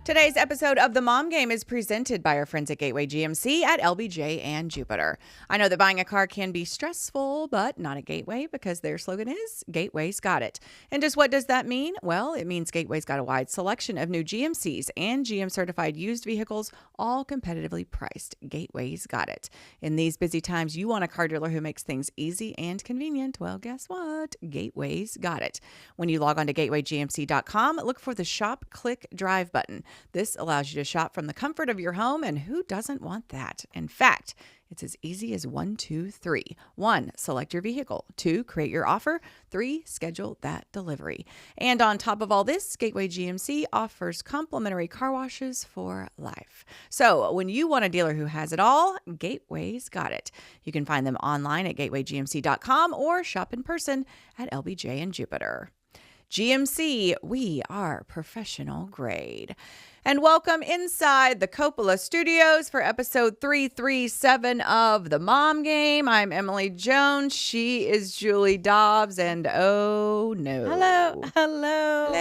Today's episode of The Mom Game is presented by our friends at Gateway GMC at LBJ and Jupiter. I know that buying a car can be stressful, but not at Gateway because their slogan is Gateway's Got It. And just what does that mean? Well, it means Gateway's got a wide selection of new GMCs and GM certified used vehicles, all competitively priced. Gateway's got it. In these busy times, you want a car dealer who makes things easy and convenient. Well, guess what? Gateway's got it. When you log on to gatewaygmc.com, look for the Shop, Click, Drive button. This allows you to shop from the comfort of your home, and who doesn't want that? In fact, it's as easy as 1, 2, 3. 1, select your vehicle. 2, create your offer. 3, schedule that delivery. And on top of all this, Gateway GMC offers complimentary car washes for life. So when you want a dealer who has it all, Gateway's got it. You can find them online at gatewaygmc.com or shop in person at LBJ and Jupiter. GMC, we are professional grade. And welcome inside the Coppola Studios for episode 337 of The Mom Game. I'm Emily Jones. She is Julie Dobbs. And oh no. Hello.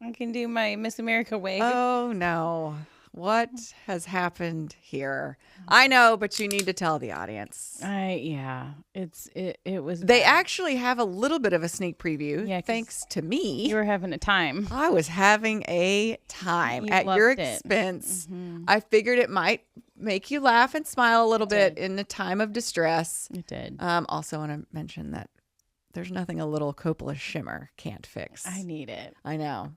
I can do my Miss America wave. Oh no. What has happened here? I know, but you need to tell the audience. It was. They actually have a little bit of a sneak preview. Yeah, thanks to me. You were having a time. I was having a time at your expense. Mm-hmm. I figured it might make you laugh and smile a little bit in a time of distress. It did. Also want to mention that there's nothing a little Coppola shimmer can't fix. I need it. I know.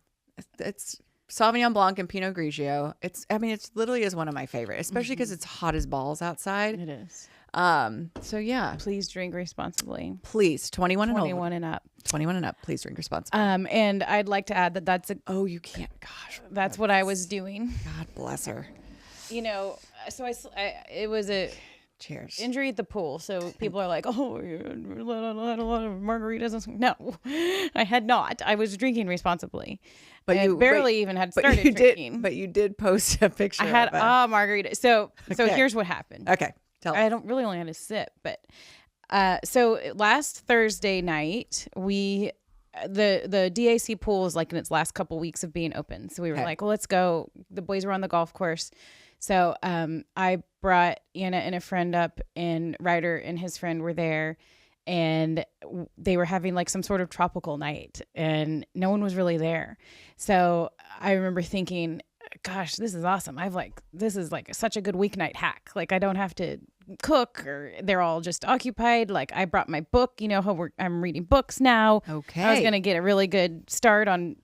It's Sauvignon Blanc and Pinot Grigio. It literally is one of my favorites, especially because it's hot as balls outside. It is. So yeah. Please drink responsibly. Please, 21 and 21 and up. 21 and up. Please drink responsibly. And I'd like to add that that's a. Oh, you can't. Gosh. That's what I was doing. God bless her. You know, so it was a. Cheers. Injury at the pool. So people are like, oh, you had a lot of margaritas. No, I had not. I was drinking responsibly. But you barely even had started drinking. But you did post a picture. I had a margarita. So here's what happened. Okay. Tell I don't really only had a sip, but so last Thursday night, the DAC pool is like in its last couple weeks of being open. So we were like, well, let's go. The boys were on the golf course. So I brought Anna and a friend up, and Ryder and his friend were there, and they were having like some sort of tropical night, and no one was really there. So I remember thinking, gosh, this is awesome. This is like such a good weeknight hack. Like I don't have to cook, or they're all just occupied. Like I brought my book, how I'm reading books now. Okay. I was going to get a really good start on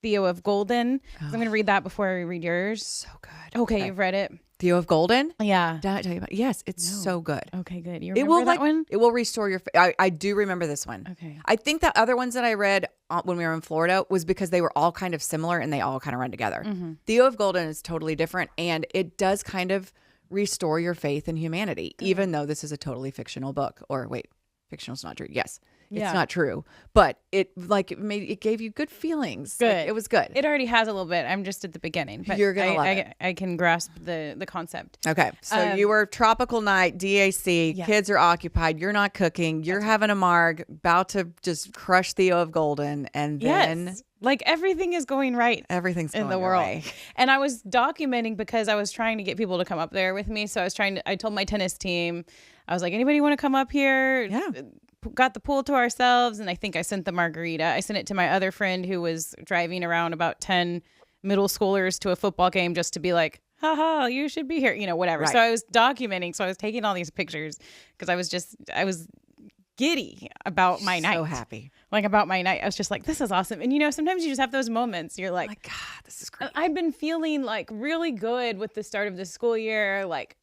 Theo of Golden. So I'm going to read that before I read yours. So good. Okay, you've read it. Theo of Golden? Yeah. Did I tell you about it? Yes, it's so good. Okay, good. You remember that one? It will restore your... I do remember this one. Okay. I think the other ones that I read when we were in Florida was because they were all kind of similar and they all kind of run together. Mm-hmm. Theo of Golden is totally different, and it does kind of restore your faith in humanity, even though this is a totally fictional book. Or wait, fictional's not true. Yes. It's not true, but it gave you good feelings. Good. Like, it was good. It already has a little bit. I'm just at the beginning, but you're gonna love it. I can grasp the concept. Okay, so you were tropical night, DAC. Yeah. Kids are occupied. You're not cooking. You're having a marg, about to just crush Theo of Golden, and then like everything is going right. Everything's going in the world. Way. And I was documenting because I was trying to get people to come up there with me. So I told my tennis team, I was like, anybody want to come up here? Yeah. Got the pool to ourselves, and I think I sent the margarita. I sent it to my other friend who was driving around about 10 middle schoolers to a football game just to be like, haha, you should be here, whatever. Right. So I was documenting. So I was taking all these pictures because I was giddy about my night. So happy. Like about my night. I was just like, this is awesome. And sometimes you just have those moments. You're like, oh my God, this is great. I've been feeling like really good with the start of the school year. Like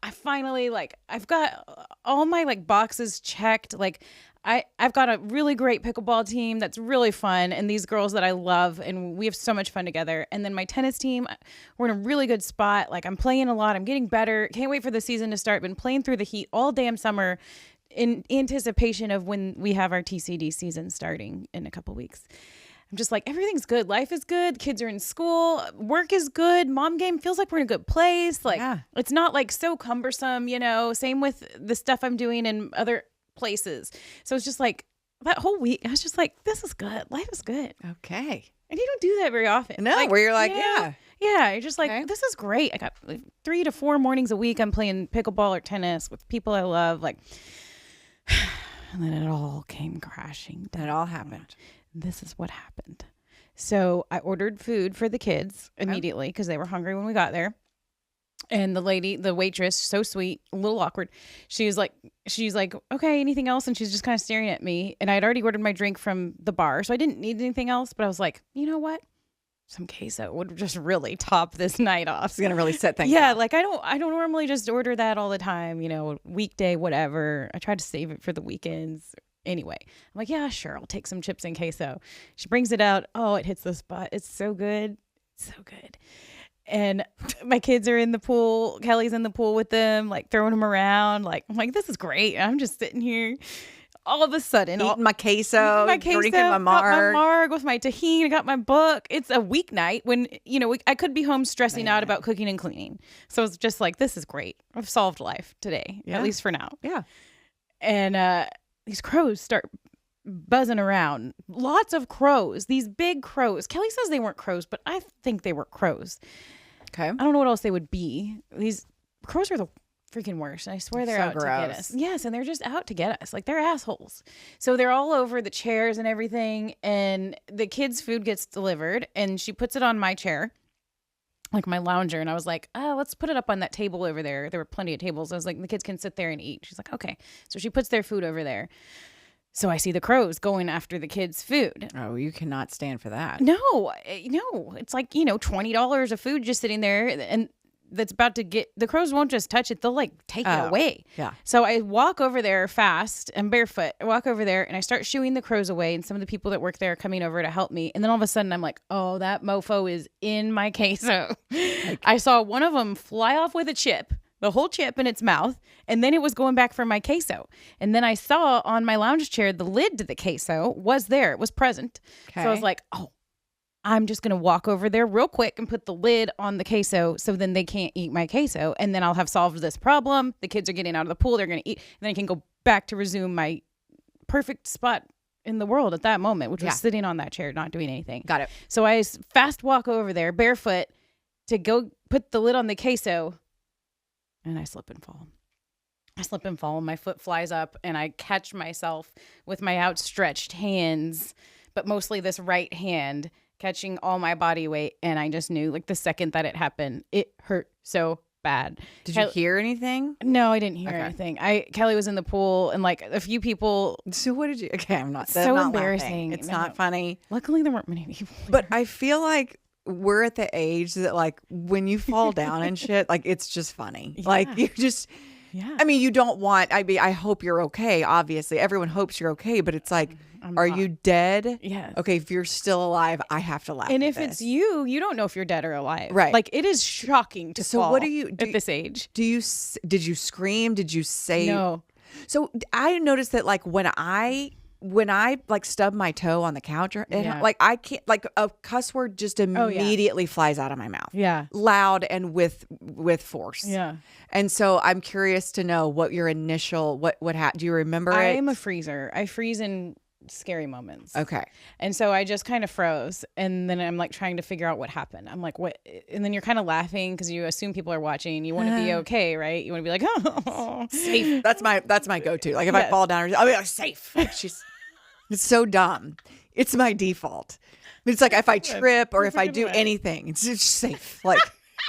I finally I've got all my boxes checked. I've got a really great pickleball team that's really fun, and these girls that I love, and we have so much fun together. And then my tennis team, we're in a really good spot. Like I'm playing a lot. I'm getting better. Can't wait for the season to start. Been playing through the heat all damn summer in anticipation of when we have our TCD season starting in a couple weeks. I'm just like, everything's good. Life is good. Kids are in school. Work is good. Mom game feels like we're in a good place. It's not so cumbersome, same with the stuff I'm doing in other places. So it's just like that whole week, I was just like, this is good. Life is good. Okay. And you don't do that very often. No, where you're like, yeah. Yeah, you're just like, Okay. this is great. I got like 3 to 4 mornings a week. I'm playing pickleball or tennis with people I love. Like, and then it all came crashing down. It all happened. This is what happened. So I ordered food for the kids immediately because they were hungry when we got there. And the waitress, so sweet, a little awkward. She's like, okay, anything else? And she's just kind of staring at me. And I had already ordered my drink from the bar, so I didn't need anything else. But I was like, you know what? Some queso would just really top this night off. It's gonna really set things. Yeah, off. like I don't normally just order that all the time. You know, weekday, whatever. I try to save it for the weekends. Anyway, I'm like, yeah, sure, I'll take some chips and queso. She brings it out. Oh, it hits the spot. It's so good. So good. And my kids are in the pool. Kelly's in the pool with them, like throwing them around. Like, I'm like, this is great. I'm just sitting here. All of a sudden, eating my queso, drinking my marg. Got my marg with my tahini. I got my book. It's a weeknight when, I could be home stressing out about cooking and cleaning. So it's just like, this is great. I've solved life today, at least for now. Yeah. And these crows start buzzing around. Lots of crows. These big crows. Kelly says they weren't crows, but I think they were crows. Okay. I don't know what else they would be. These crows are the freaking worst. I swear they're out to get us. Yes, and they're just out to get us. Like, they're assholes. So they're all over the chairs and everything, and the kids' food gets delivered, and she puts it on my chair, like my lounger, and I was like, oh, let's put it up on that table over there. There were plenty of tables. I was like, the kids can sit there and eat. She's like, okay. So she puts their food over there. So I see the crows going after the kids' food. Oh, you cannot stand for that. No, it's like, $20 of food just sitting there, and that's about to get, the crows won't just touch it, they'll like take it away. Yeah. So I walk over there fast and barefoot. I walk over there and I start shooing the crows away, and some of the people that work there are coming over to help me. And then all of a sudden I'm like, oh, that mofo is in my queso. I saw one of them fly off with a chip, the whole chip in its mouth, and then it was going back for my queso. And then I saw on my lounge chair, the lid to the queso was there. It was present. Okay. So I was like, oh, I'm just going to walk over there real quick and put the lid on the queso so then they can't eat my queso. And then I'll have solved this problem. The kids are getting out of the pool. They're going to eat. And then I can go back to resume my perfect spot in the world at that moment, which was sitting on that chair, not doing anything. Got it. So I fast walk over there barefoot to go put the lid on the queso, and I slip and fall. And my foot flies up, and I catch myself with my outstretched hands, but mostly this right hand, catching all my body weight. And I just knew, like, the second that it happened, it hurt so bad. Did you hear anything? No, I didn't hear anything. Kelly was in the pool, and like a few people. So what did you? Okay, I'm not. So not embarrassing. Laughing. It's not funny. Luckily, there weren't many people. But I feel like we're at the age that, like, when you fall down and shit, like, it's just funny. Yeah. Like, you just. Yeah. I mean, you don't want. I hope you're okay. Obviously, everyone hopes you're okay. But it's like, are you dead? Yes. Okay, if you're still alive, I have to laugh. And if it's you don't know if you're dead or alive. Right. Like, it is shocking to fall. What do you at this age? Did you scream? Did you say no? So I noticed that, like, when I like stub my toe on the couch, like, I can't, like, a cuss word just immediately flies out of my mouth. Yeah. Loud and with force. Yeah. And so I'm curious to know what your initial, what happened. Do you remember it? I am a freezer. I freeze in scary moments. Okay. And so I just kind of froze, and then I'm like trying to figure out what happened. I'm like, what? And then you're kind of laughing because you assume people are watching. You want to be okay, right? You want to be like, oh, safe. That's my go-to. Like, if I fall down, I'll be like, safe. Like, it's so dumb. It's my default. It's like, if I trip or if I do anything, it's just safe. Like,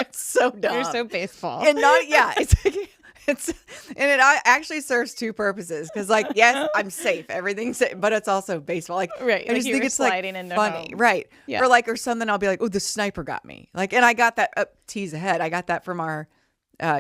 it's so dumb. You're so baseball. And it's like, and it actually serves two purposes, because, like, yes, I'm safe, everything's safe, but it's also baseball. Like, right, I just think it's like funny, right? Yeah. Or something. I'll be like, oh, the sniper got me. Like, and I got that tease ahead. I got that from our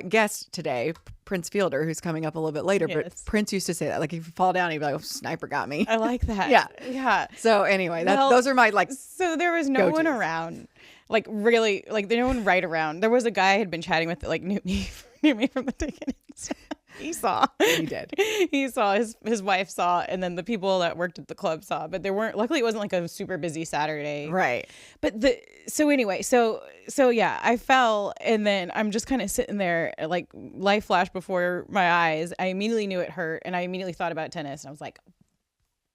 guest today, Prince Fielder, who's coming up a little bit later. Yes. But Prince used to say that, like, if you fall down, he'd be like, oh, sniper got me. I like that. Yeah. So anyway, those are my, like. So there was no one around, like, really, like, no one right around. There was a guy I had been chatting with that, like, knew me from the ticket. He saw. He did. He saw, his wife saw, and then the people that worked at the club saw. But there weren't. Luckily, it wasn't like a super busy Saturday. Right. But so yeah, I fell, and then I'm just kind of sitting there, like, life flashed before my eyes. I immediately knew it hurt, and I immediately thought about tennis, and I was like,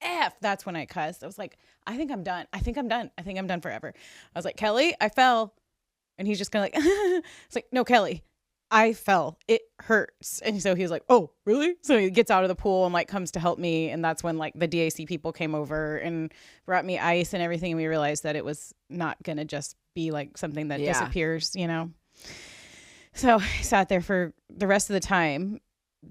F. That's when I cussed. I was like, I think I'm done. I think I'm done forever. I was like, Kelly, I fell. And he's just kind of like, it's like, no, Kelly, I fell. It hurts. And so he was like, oh, really? So he gets out of the pool and like comes to help me. And that's when like the DAC people came over and brought me ice and everything. And we realized that it was not going to just be like something that disappears, you know? So I sat there for the rest of the time,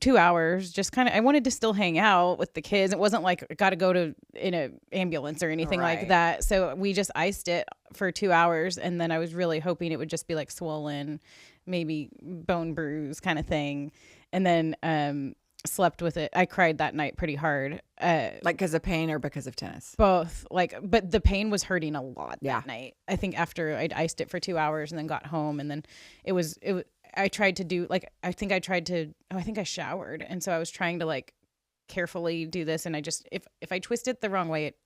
2 hours, just kind of, I wanted to still hang out with the kids. It wasn't like got to go to in an ambulance or anything like that. So we just iced it for 2 hours. And then I was really hoping it would just be like swollen, maybe bone bruise kind of thing. And then slept with it. I cried that night pretty hard. Like because of pain or because of tennis? Both. Like, but the pain was hurting a lot that night. I think after I'd iced it for 2 hours and then got home, and then I tried to do like, I think I showered. And so I was trying to like carefully do this. And I just, if I twist it the wrong way, it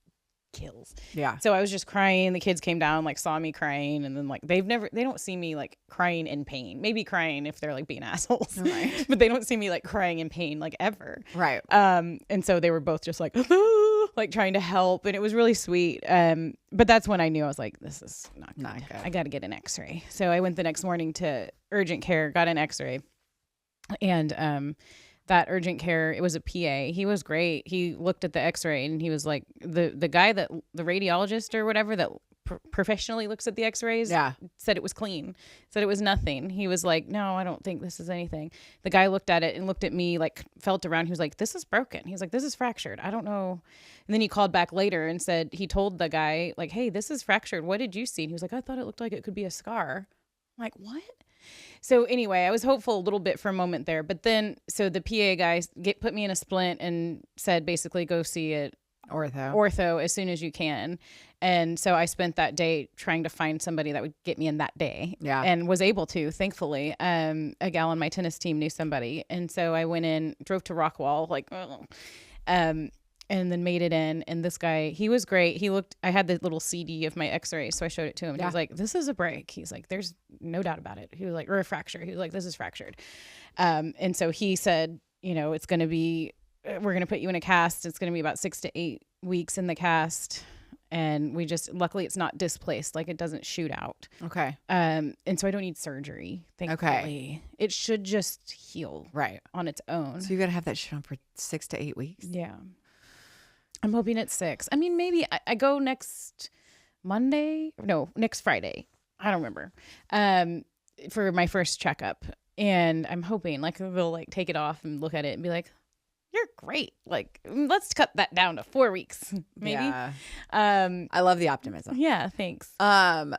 kills. Yeah. So I was just crying. The kids came down, like saw me crying. And then like, they don't see me like crying in pain, maybe crying if they're like being assholes, right. But they don't see me like crying in pain, like ever. Right. And so they were both just like, like trying to help. And it was really sweet. But that's when I knew I was like, this is not good. I got to get an x-ray. So I went the next morning to urgent care, got an x-ray, and, that urgent care, it was a PA. He was great. He looked at the x-ray and he was like, the guy that the radiologist or whatever that professionally looks at the x-rays said it was clean, said it was nothing. He was like, no, I don't think this is anything. The guy looked at it and looked at me, like felt around. He was like, this is broken. He's like, this is fractured. I don't know. And then he called back later and said, he told the guy like, hey, this is fractured. What did you see? And he was like, I thought it looked like it could be a scar. I'm like, what? So anyway, I was hopeful a little bit for a moment there, but then, so the PA guy put me in a splint and said, basically go see it ortho as soon as you can. And so I spent that day trying to find somebody that would get me in that day, and was able to, thankfully. A gal on my tennis team knew somebody. And so I went in, drove to Rockwall, like, and then made it in. And this guy, he was great. I had the little CD of my x-ray. So I showed it to him. And he was like, this is a break. He's like, there's no doubt about it. He was like, or a fracture. He was like, this is fractured. And so he said, it's going to be, we're going to put you in a cast. It's going to be about 6 to 8 weeks in the cast. And luckily it's not displaced. Like it doesn't shoot out. Okay. And so I don't need surgery. Thankfully. Okay. It should just heal on its own. So you got to have that shit on for 6 to 8 weeks. Yeah. I'm hoping it's 6. I mean, maybe I go next Friday. I don't remember. For my first checkup. And I'm hoping like they'll like take it off and look at it and be like, you're great. Like, let's cut that down to 4 weeks, maybe. Yeah. I love the optimism. Yeah, thanks. But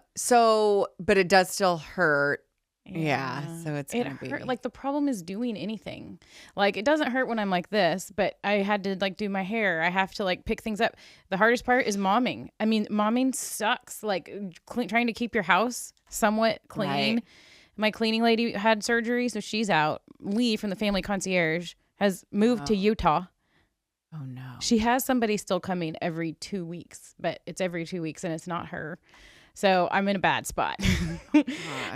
it does still hurt. Yeah, so it's gonna be like the problem is doing anything. Like it doesn't hurt when I'm like this, but I had to like do my hair. I have to like pick things up. The hardest part is momming. I mean, momming sucks. Like trying to keep your house somewhat clean. Right. My cleaning lady had surgery, so she's out. Lee from the family concierge has moved to Utah. Oh no. She has somebody still coming every 2 weeks, but it's every 2 weeks and it's not her. So I'm in a bad spot.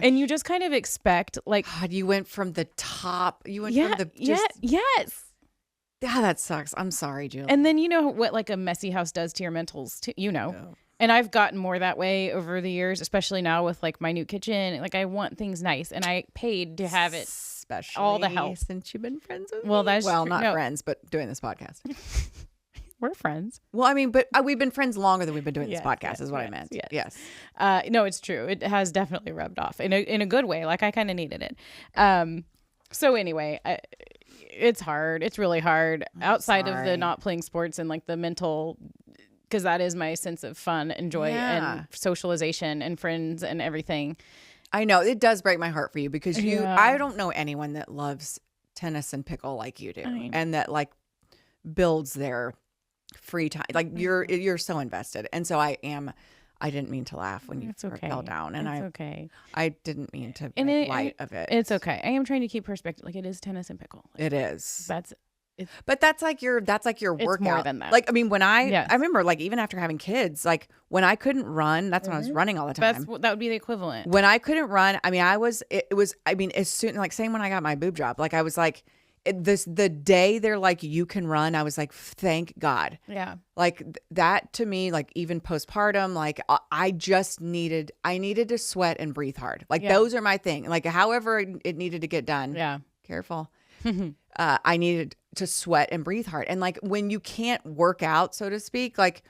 And you just kind of expect like, God, you went from the top. You went from the just. Yes. Yeah, that sucks. I'm sorry, Julie. And then you know what like a messy house does to your mentals too, And I've gotten more that way over the years, especially now with like my new kitchen. Like I want things nice and I paid to have it. Especially all the help since you've been friends with me. Not friends, but doing this podcast. We're friends. Well, I mean, but we've been friends longer than we've been doing this podcast is what I meant. Yes. No, it's true. It has definitely rubbed off in a good way. Like I kind of needed it. So anyway, it's hard. It's really hard outside of the not playing sports and like the mental, because that is my sense of fun and joy and socialization and friends and everything. I know it does break my heart for you because I don't know anyone that loves tennis and pickle like you do, and that like builds their free time. Like you're so invested, and so I didn't mean to laugh when you fell down, and I didn't mean to make light of it. It's okay. I am trying to keep perspective. Like it is tennis and pickle. It is. But that's like your workout. More than that. Like I mean, when I remember like even after having kids, like when I couldn't run, that's when I was running all the time. That would be the equivalent. When I couldn't run, I mean, as soon like same when I got my boob job, like I was like, the day they're like, you can run, I was like, thank God. Yeah. Like that to me, like even postpartum, like I needed to sweat and breathe hard. Like those are my thing. Like however it needed to get done. Yeah. Careful. I needed to sweat and breathe hard. And like when you can't work out, so to speak, like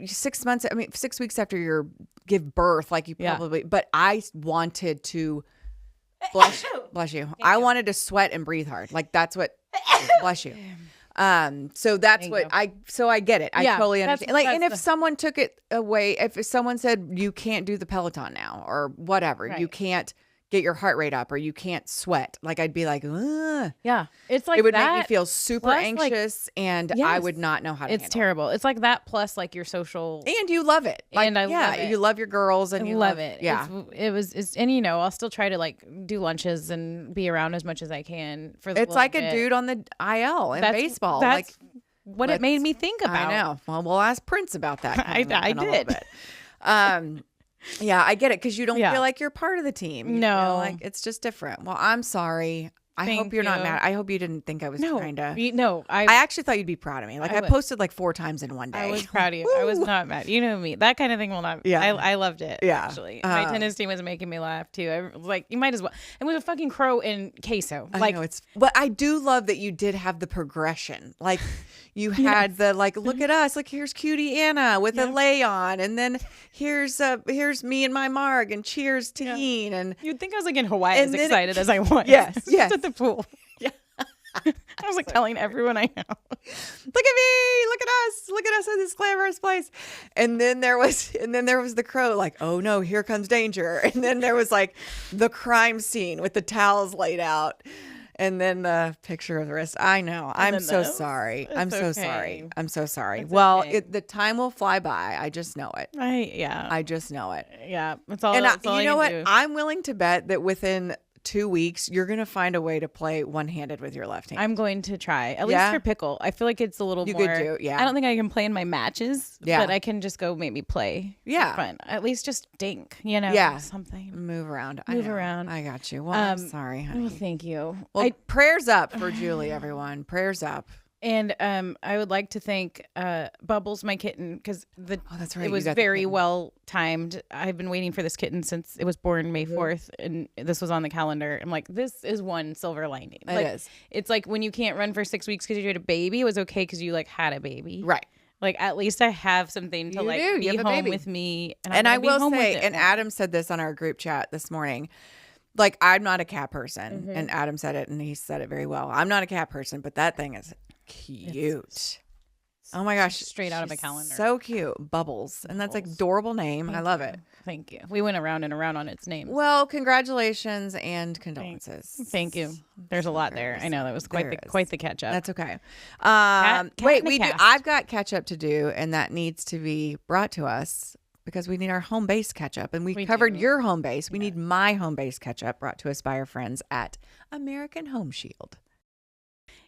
6 weeks after you give birth, like you probably, but I wanted to bless you. I wanted to sweat and breathe hard. Like that's what, bless you. So that's I get it. I totally understand. Like, and if someone took it away, if someone said you can't do the Peloton now or whatever, you can't get your heart rate up or you can't sweat, like I'd be like, ugh. Yeah, it's like it would that, make me feel super anxious, and I would not know how to. It's terrible. It's like that plus like your social, and you love it, like, and I love it. You love your girls, and you love it. Yeah, it's and I'll still try to like do lunches and be around as much as I can for the. It's like a dude on the IL in baseball. That's like what it made me think about. I know. Well, we'll ask Prince about that. I did. A little bit. Yeah, I get it because you don't feel like you're part of the team. You feel like it's just different. Well, I'm sorry. I hope you're not mad. I hope you didn't think I was trying to. No, I actually thought you'd be proud of me. Like I posted like 4 times in one day. I was proud of you. I was not mad. You know me. That kind of thing will not. Yeah. I loved it. Yeah. Actually, my tennis team was making me laugh too. I was like, you might as well. It was a fucking crow in queso. Like, I know but I do love that you did have the progression. Like you had the like, look at us. Like here's cutie Anna with a lay on, and then here's me and my Marg, and cheers to Heen. And you'd think I was like in Hawaii as excited as I was. Yes. At the pool. Yeah. I was like telling everyone I know. Look at me, look at us in this glamorous place. And then there was the crow, like, oh no, here comes danger. And then there was like the crime scene with the towels laid out. And then the picture of the wrist. I know. I'm so sorry. I'm so sorry. I'm so sorry. Well, the time will fly by. I just know it. I just know it. Yeah. That's all. And you know what? Do. I'm willing to bet that within 2 weeks, you're going to find a way to play one-handed with your left hand. I'm going to try. At least for pickle. I feel like it's a little more. You could do, I don't think I can play in my matches, but I can just go maybe play. Yeah. Fun. At least just dink, something. Move around. Around. I got you. Well, I'm sorry, honey. Well, thank you. Well, prayers up for Julie, everyone. Prayers up. And I would like to thank Bubbles, my kitten, because that's right. It was very well timed. I've been waiting for this kitten since it was born May 4th, and this was on the calendar. I'm like, this is one silver lining. It is. It's like when you can't run for 6 weeks because you had a baby, it was okay because you like had a baby. Right. Like at least I have something to be home with me. And I will say, and Adam said this on our group chat this morning. Like, I'm not a cat person, and Adam said it, and he said it very well. I'm not a cat person, but that thing is cute. Oh my gosh, straight out of a calendar. So cute. Bubbles. And that's like adorable name. I love it. Thank you. We went around and around on its name. Well, congratulations and condolences. Thank you. There's a lot there. I know that was quite the catch up. That's okay. Wait, I've got catch up to do, and that needs to be brought to us because we need our home base catch up, and we covered your home base. We need my home base catch up brought to us by our friends at American Home Shield.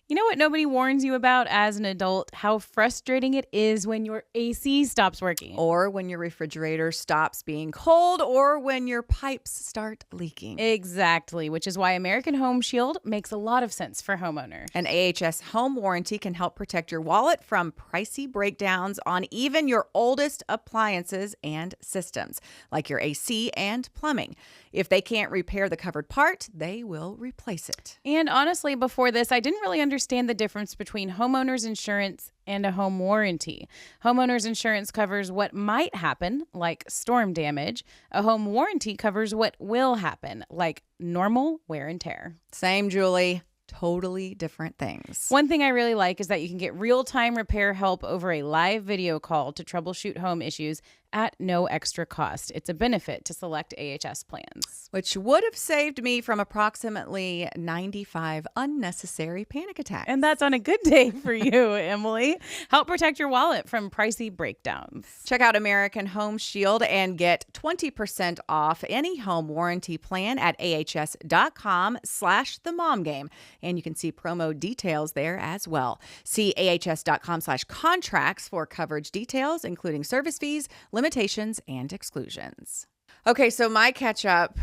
You know what nobody warns you about as an adult? How frustrating it is when your AC stops working. Or when your refrigerator stops being cold, or when your pipes start leaking. Exactly, which is why American Home Shield makes a lot of sense for homeowners. An AHS home warranty can help protect your wallet from pricey breakdowns on even your oldest appliances and systems, like your AC and plumbing. If they can't repair the covered part, they will replace it. And honestly, before this, I didn't really understand the difference between homeowners insurance and a home warranty. Homeowners insurance covers what might happen, like storm damage. A home warranty covers what will happen, like normal wear and tear. Same, Julie. Totally different things. One thing I really like is that you can get real-time repair help over a live video call to troubleshoot home issues at no extra cost. It's a benefit to select AHS plans. Which would have saved me from approximately 95 unnecessary panic attacks. And that's on a good day for you, Emily. Help protect your wallet from pricey breakdowns. Check out American Home Shield and get 20% off any home warranty plan at ahs.com/themomgame. And you can see promo details there as well. See ahs.com/contracts for coverage details, including service fees, limitations, and exclusions. Okay, so my catch up,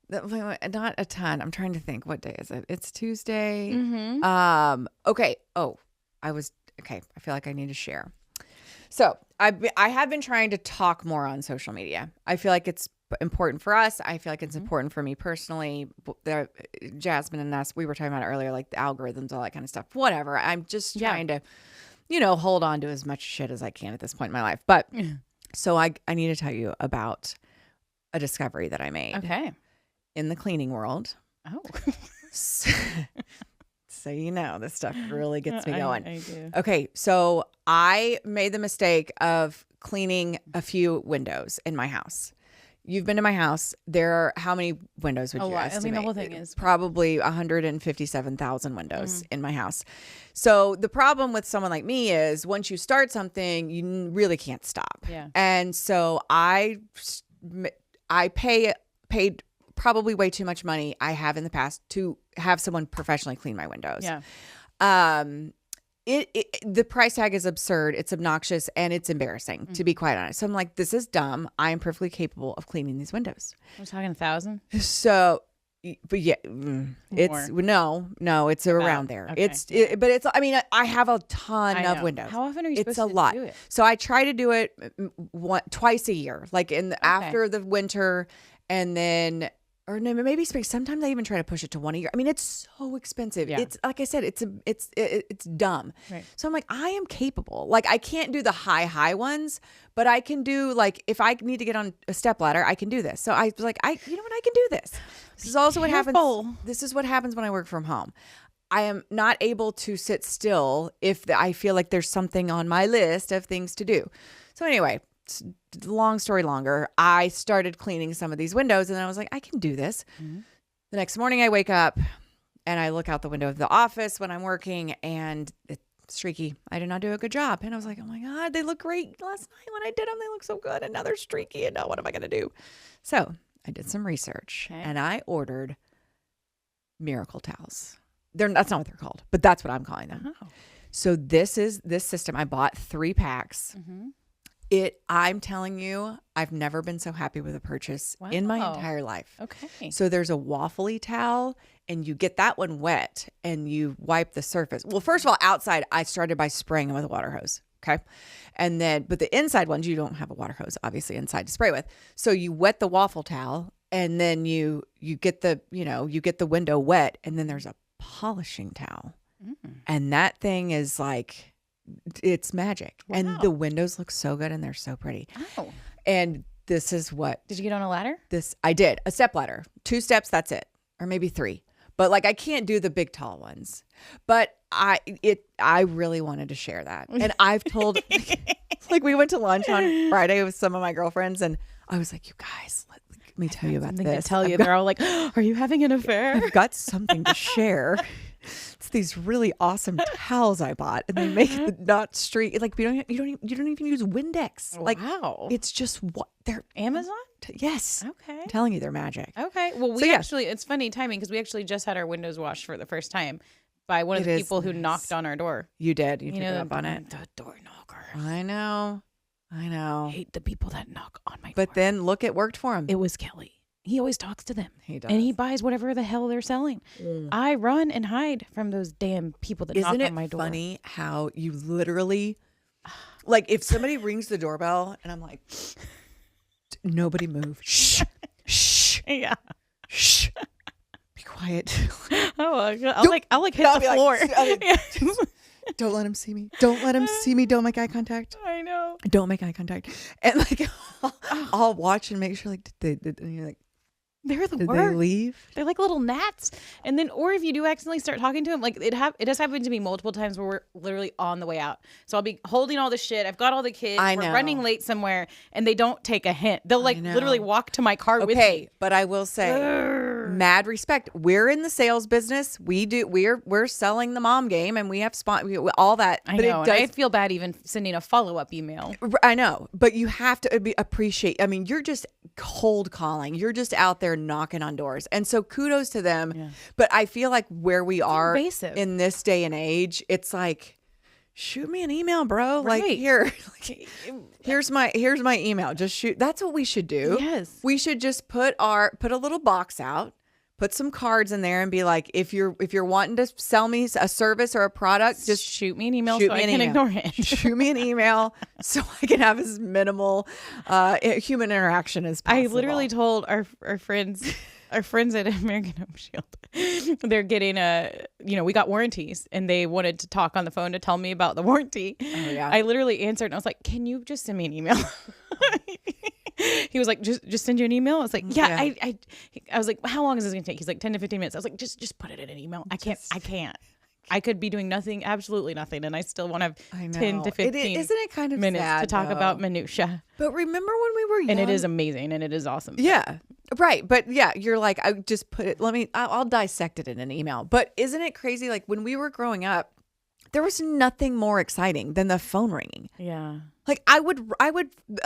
Not a ton. I'm trying to think. What day is it? It's Tuesday. Mm-hmm. Okay. Okay. I feel like I need to share. So I have been trying to talk more on social media. I feel like it's important for us. I feel like it's important for me personally. Jasmine and us, we were talking about it earlier, like the algorithms, all that kind of stuff. Whatever. I'm just trying to, hold on to as much shit as I can at this point in my life. But so I need to tell you about a discovery that I made. Okay. In the cleaning world. Oh. So this stuff really gets me going. I do. Okay, so I made the mistake of cleaning a few windows in my house. You've been to my house. How many windows would you estimate? I mean, the whole thing is probably 157,000 windows in my house. So the problem with someone like me is once you start something, you really can't stop. Yeah. And so I paid probably way too much money I have in the past to have someone professionally clean my windows. Yeah. The price tag is absurd. It's obnoxious and it's embarrassing, to be quite honest. So I'm like, this is dumb. I am perfectly capable of cleaning these windows. We're talking 1,000. So, but yeah, it's it's around there. Okay. I have a ton of windows. How often are you It's supposed a to lot. do it? So I try to do it twice a year, like after the winter, and then. Or no, maybe spring. Sometimes I even try to push it to one a year. I mean, it's so expensive. Yeah. It's like I said, it's dumb. Right. So I'm like, I am capable. Like I can't do the high ones, but I can do like if I need to get on a step ladder, I can do this. So I was like, I can do this. This is also what happens. This is what happens when I work from home. I am not able to sit still if I feel like there's something on my list of things to do. So anyway. Long story longer, I started cleaning some of these windows and I was like, I can do this. Mm-hmm. The next morning I wake up and I look out the window of the office when I'm working and it's streaky. I did not do a good job. And I was like, oh my God, they look great. Last night when I did them, they look so good. And now they're streaky. And now what am I going to do? So I did some research and I ordered miracle towels. That's not what they're called, but that's what I'm calling them. Oh. So this system. I bought 3 packs. Mm-hmm. I'm telling you, I've never been so happy with a purchase in my entire life. Okay. So there's a waffly towel and you get that one wet and you wipe the surface. Well, first of all, outside, I started by spraying them with a water hose. Okay. And then, but the inside ones, you don't have a water hose, obviously, inside to spray with. So you wet the waffle towel and then you get the window wet and then there's a polishing towel. And that thing is like, it's magic. Wow. And the windows look so good and they're so pretty. Oh. And this is what. Did you get on a ladder? I did. A step ladder. 2 steps, that's it. Or maybe 3. But like I can't do the big tall ones. But I really wanted to share that. And I've told like we went to lunch on Friday with some of my girlfriends and I was like, you guys, let me tell you about this. They're all like, are you having an affair? I've got something to share. It's these really awesome towels I bought, and they make it not streak. Like you don't even use Windex. Like wow, it's just what they're Amazon. Yes. Okay. I'm telling you, they're magic. Okay. Well, it's funny timing because we actually just had our windows washed for the first time by one of the people who knocked on our door. You did. You picked up on it. The door knocker. I know. I hate the people that knock on my door. But then look, it worked for him. It was Kelly. He always talks to them. He does. And he buys whatever the hell they're selling. I run and hide from those damn people that knock on my door. Isn't it funny how you literally, like if somebody rings the doorbell and I'm like, nobody move. Shh. Shh. Yeah. Shh. Be quiet. Oh, I'll hit the floor. Don't let him see me. Don't let him see me. Don't make eye contact. I know. Don't make eye contact. And like, I'll watch and make sure like, and you're like, they're the Did worst. they leave? They're like little gnats. And then, or if you do accidentally start talking to them, like it has happened to me multiple times where we're literally on the way out. So I'll be holding all the shit. I've got all the kids. We're running late somewhere and they don't take a hint. They'll like literally walk to my car with me. Okay, but I will say, mad respect. We're in the sales business. We're selling the mom game and we have all that. I know. And I feel bad even sending a follow-up email. I know, but you have to appreciate. I mean, you're just cold calling. You're just out there knocking on doors. And so kudos to them. Yeah. But I feel like where we are in this day and age, it's like shoot me an email, bro. Right. Like here's my email. Just shoot. That's what we should do. Yes. We should just put a little box out, put some cards in there, and be like, if you're wanting to sell me a service or a product, just shoot me an email so I can ignore it. Shoot me an email so I can have as minimal human interaction as possible. I literally told our friends. Our friends at American Home Shield, they're getting we got warranties and they wanted to talk on the phone to tell me about the warranty. Oh, yeah. I literally answered and I was like, can you just send me an email? He was like, just send you an email? I was like, yeah. I was like, how long is this going to take? He's like, 10 to 15 minutes. I was like, just put it in an email. I can't. I could be doing nothing, absolutely nothing, and I still want to have 10 to 15 isn't it kind of minutes sad, to talk about minutia. But remember when we were young? And it is amazing, and it is awesome. Yeah, right. But yeah, you're like, I just put it, I'll dissect it in an email. But isn't it crazy? Like when we were growing up, there was nothing more exciting than the phone ringing. Yeah. Like I would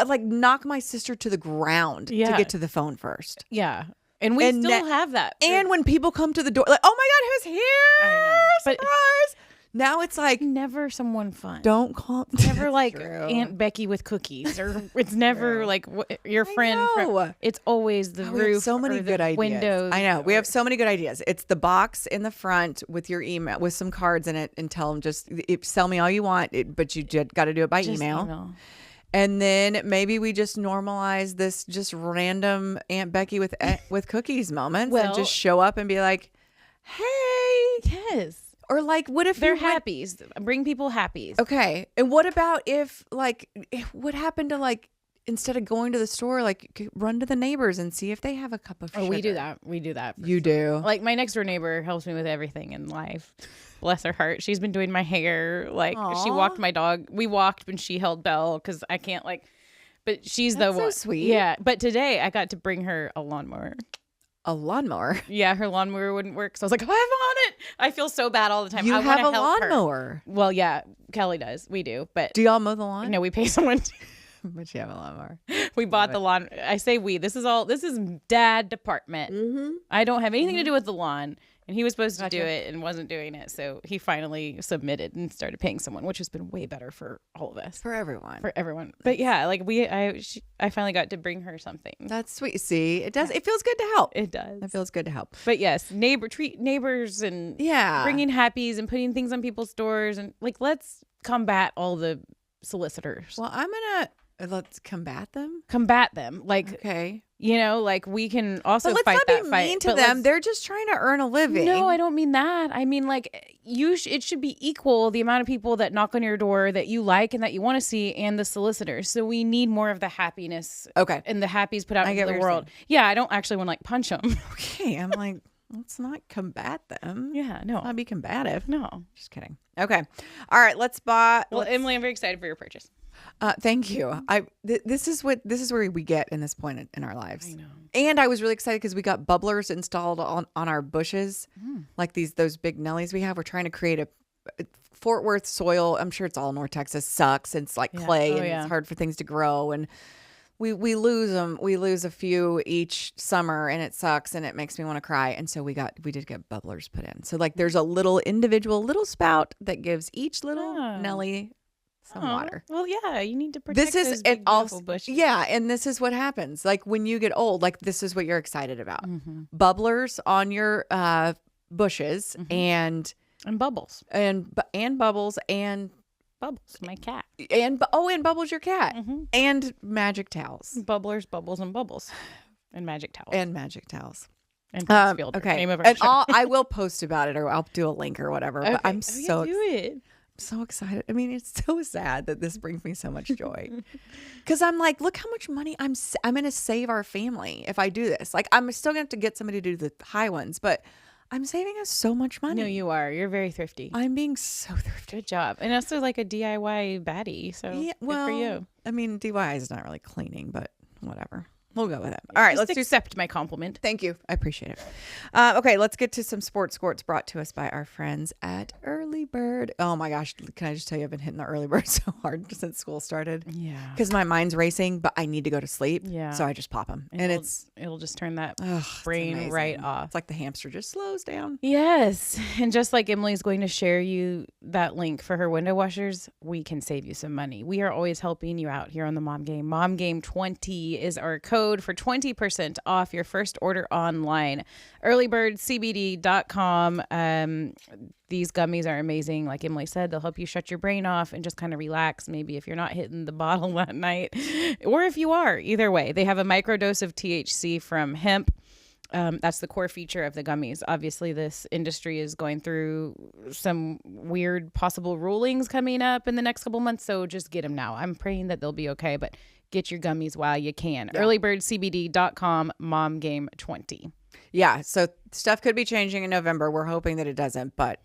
like knock my sister to the ground to get to the phone first. Yeah. And we still have that. And when people come to the door, like, oh my God, who's here? I know. Surprise. Now it's like never someone fun. Don't call. Never like Aunt Becky with cookies, or it's never like your friend. It's always the roof. We have so many good ideas. Windows. I know. We have so many good ideas. It's the box in the front with your email with some cards in it, and tell them sell me all you want, but you got to do it by email. And then maybe we just normalize this just random Aunt Becky with cookies moments and just show up and be like, hey. Yes. Or like, what if they're happies? Bring people happies. Okay. And what about if what happened to like, instead of going to the store, like run to the neighbors and see if they have a cup of sugar? We do that. We do that. You do? Like my next door neighbor helps me with everything in life. Bless her heart. She's been doing my hair. Like she walked my dog. We walked when she held Belle because I can't but she's the one. So sweet. Yeah. But today I got to bring her a lawnmower. A lawnmower? Yeah, her lawnmower wouldn't work. So I was like, I'm on it. I feel so bad all the time. You I have a lawnmower. Well, yeah, Kelly does. We do. But do y'all mow the lawn? No, we pay someone to. But you have a lawnmower. We bought the lawn. I say we. This is dad department. Mm-hmm. I don't have anything to do with the lawn. And he was supposed to do it and wasn't doing it. So he finally submitted and started paying someone, which has been way better for all of us. For everyone. But yeah, like I finally got to bring her something. That's sweet. See, it does. It feels good to help. It does. It feels good to help. But yes, treat neighbors and bringing happies and putting things on people's doors. And like, let's combat all the solicitors. Well, let's combat them. Like, okay. Like we can also but fight that fight. Let's not be mean to them. They're just trying to earn a living. No, I don't mean that. I mean, like it should be equal, the amount of people that knock on your door that you like and that you want to see, and the solicitors. So we need more of the happiness. Okay. And the happies put out into the world. Yeah, I don't actually want to punch them. Okay, I'm like, let's not combat them. Yeah, no. Let's not be combative. No. Just kidding. Okay. All right, let's buy. Well, Emily, I'm very excited for your purchase. Thank you. This is where we get in this point in our lives. I know. And I was really excited because we got bubblers installed on our bushes, like those big Nellies we have. We're trying to create a Fort Worth soil. I'm sure it's all North Texas sucks. It's like clay and it's hard for things to grow. And we lose them. We lose a few each summer and it sucks and it makes me want to cry. And so we did get bubblers put in. So like there's a little spout that gives each little Nelly some water. Well, yeah, you need to protect this those is big, beautiful bushes. Yeah, and this is what happens. Like when you get old, like this is what you're excited about. Mm-hmm. Bubblers on your bushes and bubbles. And bubbles and Bubbles, my cat. And Bubbles, your cat. Mm-hmm. And magic towels. Bubblers, bubbles, and bubbles. And magic towels. And magic towels. And Fielder, okay. Name of our and show. I will post about it, or I'll do a link or whatever. Okay. But I'm so excited. I mean, it's so sad that this brings me so much joy. Because I'm like, look how much money I'm going to save our family if I do this. Like, I'm still going to have to get somebody to do the high ones, but I'm saving us so much money. No, you are. You're very thrifty. I'm being so thrifty. Good job. And also like a DIY baddie. So good for you. I mean, DIY is not really cleaning, but whatever. We'll go with it. All right, Just let's accept my compliment. Thank you. I appreciate it. Okay, let's get to some Sports Skorts brought to us by our friends at Early Bird. Oh my gosh, can I just tell you, I've been hitting the Early Bird so hard since school started. Yeah. Because my mind's racing, but I need to go to sleep. Yeah. So I just pop them. And it'll just turn that it's brain amazing. right off. It's like the hamster just slows down. Yes. And just like Emily's going to share you that link for her window washers, we can save you some money. We are always helping you out here on the Mom Game. Mom Game 20 is our code for 20% off your first order online. Earlybirdcbd.com. These gummies are amazing. Like Emily said, they'll help you shut your brain off and just kind of relax. Maybe if you're not hitting the bottle that night, or if you are, either way. They have a microdose of THC from hemp. That's the core feature of the gummies. Obviously, this industry is going through some weird possible rulings coming up in the next couple months, so just get them now. I'm praying that they'll be okay, but get your gummies while you can. Yeah. Earlybirdcbd.com, Mom Game 20. Yeah, so stuff could be changing in November. We're hoping that it doesn't, but